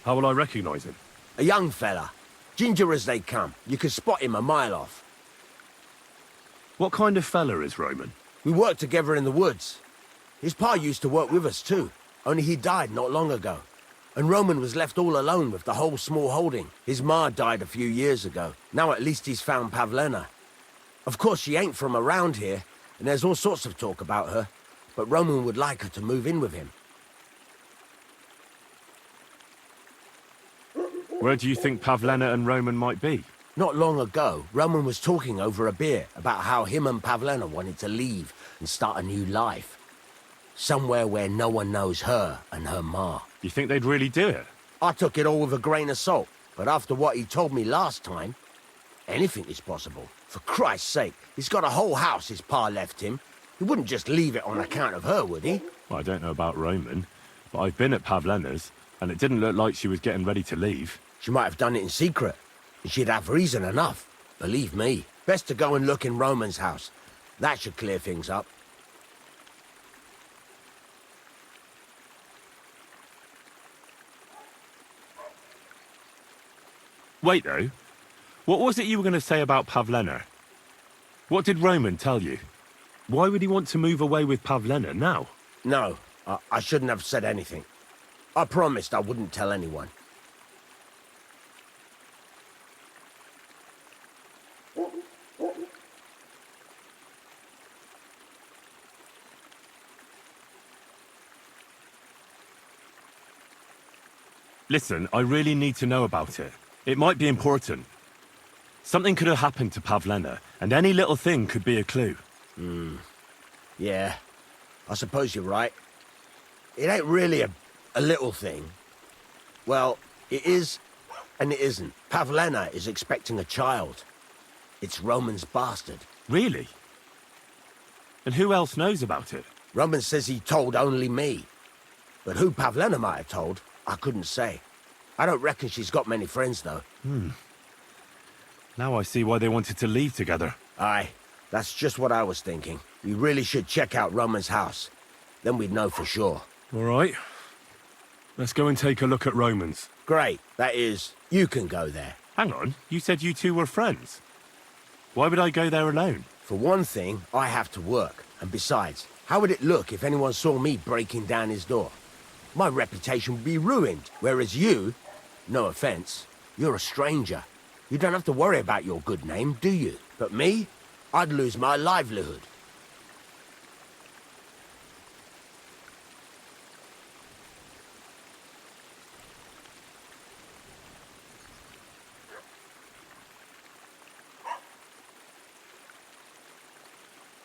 How will I recognize him? A young fella. Ginger as they come. You can spot him a mile off. What kind of fella is Roman? We worked together in the woods. His pa used to work with us too, only he died not long ago. And Roman was left all alone with the whole small holding. His ma died a few years ago. Now at least he's found Pavlena. Of course she ain't from around here, and there's all sorts of talk about her. But Roman would like her to move in with him. Where do you think Pavlena and Roman might be? Not long ago, Roman was talking over a beer about how him and Pavlena wanted to leave and start a new life. Somewhere where no one knows her and her ma. You think they'd really do it? I took it all with a grain of salt, but after what he told me last time, anything is possible. For Christ's sake, he's got a whole house his pa left him. He wouldn't just leave it on account of her, would he? Well, I don't know about Roman, but I've been at Pavlena's, and it didn't look like she was getting ready to leave. She might have done it in secret, and she'd have reason enough. Believe me. Best to go and look in Roman's house. That should clear things up. Wait, though. What was it you were going to say about Pavlena? What did Roman tell you? Why would he want to move away with Pavlena now? No, I shouldn't have said anything. I promised I wouldn't tell anyone. Listen, I really need to know about it. It might be important. Something could have happened to Pavlena, and any little thing could be a clue. Yeah, I suppose you're right. It ain't really a little thing. Well, it is, and it isn't. Pavlena is expecting a child. It's Roman's bastard. Really? And who else knows about it? Roman says he told only me. But who Pavlena might have told, I couldn't say. I don't reckon she's got many friends, though. Now I see why they wanted to leave together. Aye, that's just what I was thinking. We really should check out Roman's house. Then we'd know for sure. All right. Let's go and take a look at Roman's. Great. That is, you can go there. Hang on, you said you two were friends. Why would I go there alone? For one thing, I have to work. And besides, how would it look if anyone saw me breaking down his door? My reputation would be ruined, whereas you, no offense, you're a stranger. You don't have to worry about your good name, do you? But me, I'd lose my livelihood.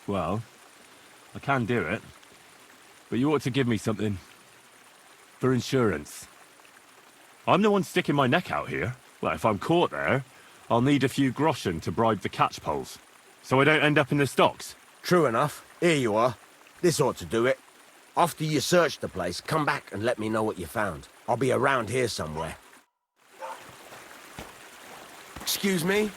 Well, I can do it. But you ought to give me something. For insurance. I'm the one sticking my neck out here. Well, if I'm caught there, I'll need a few groschen to bribe the catchpoles, so I don't end up in the stocks. True enough. Here you are. This ought to do it. After you search the place, come back and let me know what you found. I'll be around here somewhere. Excuse me?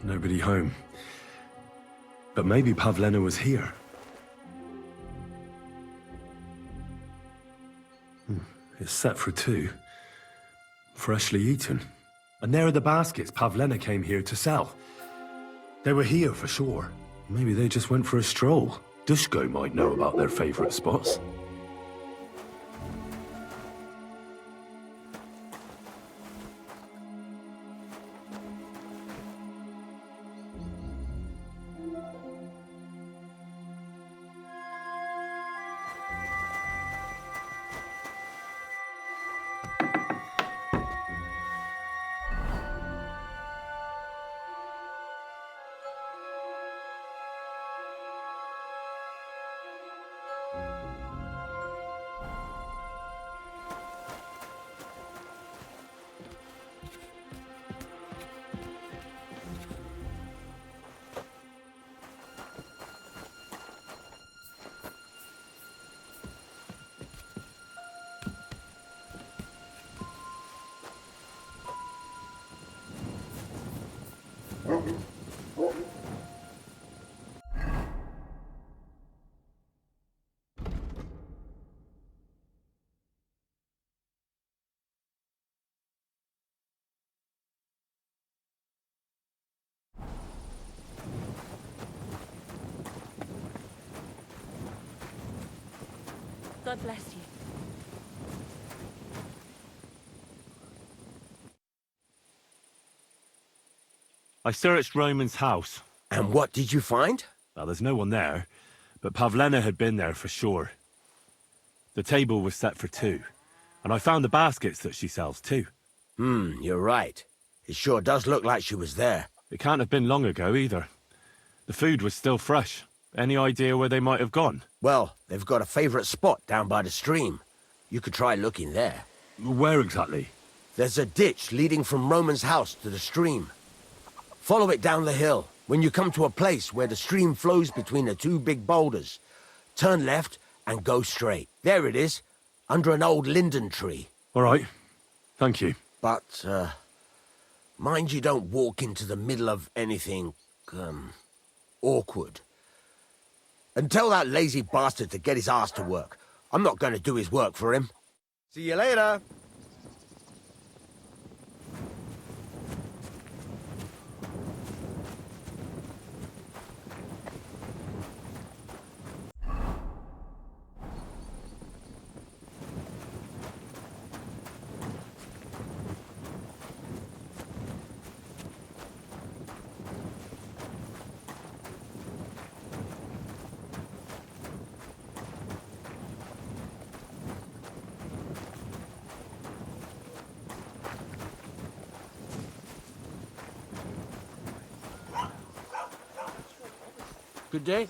Nobody home. But maybe Pavlena was here. It's set for 2. Freshly eaten. And there are the baskets Pavlena came here to sell. They were here for sure. Maybe they just went for a stroll. Dushko might know about their favorite spots. God bless you. I searched Roman's house. And what did you find? Well, there's no one there, but Pavlena had been there for sure. The table was set for 2, and I found the baskets that she sells too. You're right. It sure does look like she was there. It can't have been long ago either. The food was still fresh. Any idea where they might have gone? Well, they've got a favourite spot down by the stream. You could try looking there. Where exactly? There's a ditch leading from Roman's house to the stream. Follow it down the hill. When you come to a place where the stream flows between the two big boulders, turn left and go straight. There it is, under an old linden tree. All right. Thank you. But, mind you don't walk into the middle of anything, awkward. And tell that lazy bastard to get his ass to work. I'm not going to do his work for him. See you later. Good day.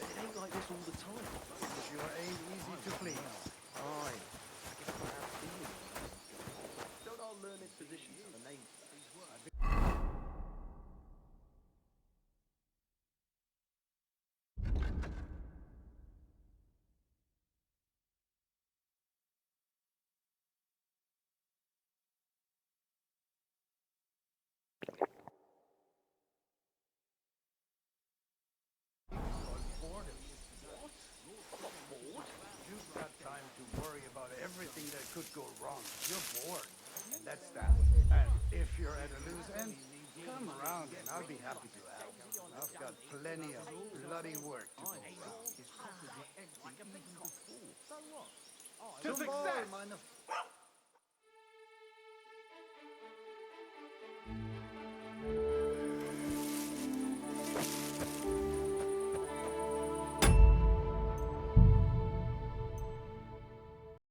Could go wrong. You're bored, and that's that. And if you're at a loose end, come around and I'll be happy to help. I've got plenty of bloody work to go around. To success!